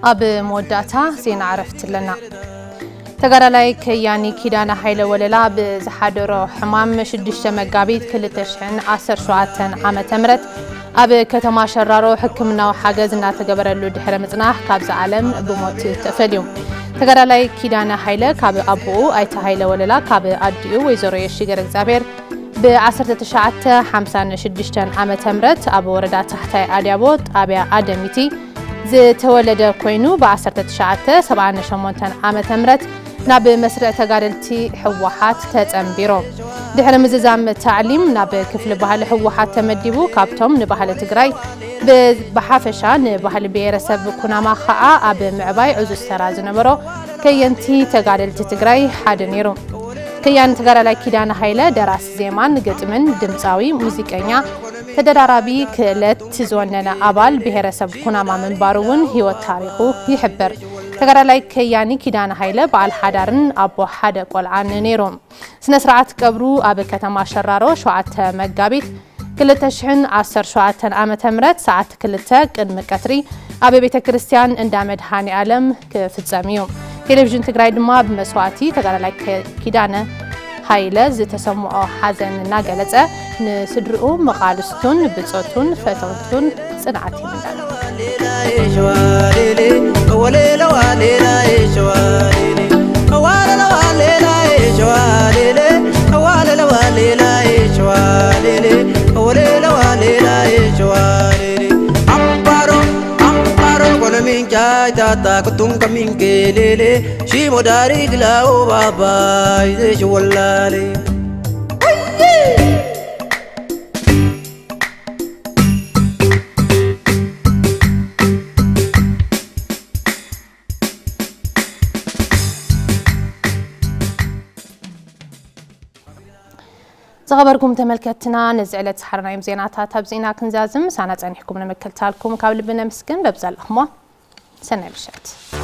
[SPEAKER 7] اب موداتا زين عرفت لنا تغرالاي كياني كيدانا حيله وللا بزحادرو حمام شدشته مغابيت كلتشحن 17 عامه مرت اب كتما شرارو حكمنا وحاجزنا تغبرلو دحره مصناح كابز عالم بموت تفليوم تغرالاي كيدانا حيله كاب ابو ايت حيله وللا كاب اديو ويزورو يشيغر اغزابير ب 1956 عامه مرت اب وردا تحتاي اديابو طابيا ادميتي زتولد كوينو ب 1978 عامه مرت ناب مسرع تغارلتي حوحات تتأمبيرو دحر مززام تعليم ناب كفل بحال حوحات تمديبو كابتوم نبحال تግራይ بحافشا نبحال بيرسب كناما خاء اب معباي عزو استراز نبرو كينتي تغارلتي تግራይ حاد نيرو كيان تغرالاي كيدانا حيله دراس زيمان گጥምን ድምጻዊ ሙዚቀኛ ተደራራቢ ክለት ዝወነነ አባል ብሔረሰብ ኩናማ መንባሩን ህይወት ታሪኹ ይሕብር ተገራላይ ከያኒ ኪዳና ኃይለ በዓል ሓዳርን አቦ ሓደ ቆልዓን ነይሮም ስነ ስርዓት ቀብሩ ኣብ ከተማ ሸራሮ 7 መጋቢት 2017 ዓመተ ምህረት ሰዓት 2 ቅድሚ ቀትሪ ኣብ ቤተ ክርስቲያን እንዳ መድሃኒ ዓለም ክፍጸም እዩ ቴሌቪዥን ትግራይ ድማ በመስዋዕቲ ተገራላይ ኪዳነ ኃይለ ዝተሰምዖ ሓዘንና ገለጸ ንስድርኡ መቃልስቱን ብጾቱን ፈተውቱን ጽንዓት ይምዳል Tata kutung kaming kelele shimo dari glao baba ide chwalale زغبركم تملكتنا نزعلت حرنايم زيناتها تبزينا كنزازم سانا صنيحكم نمكلتالكم كاب لبنا مسكن ببزال اخمو سنة بشات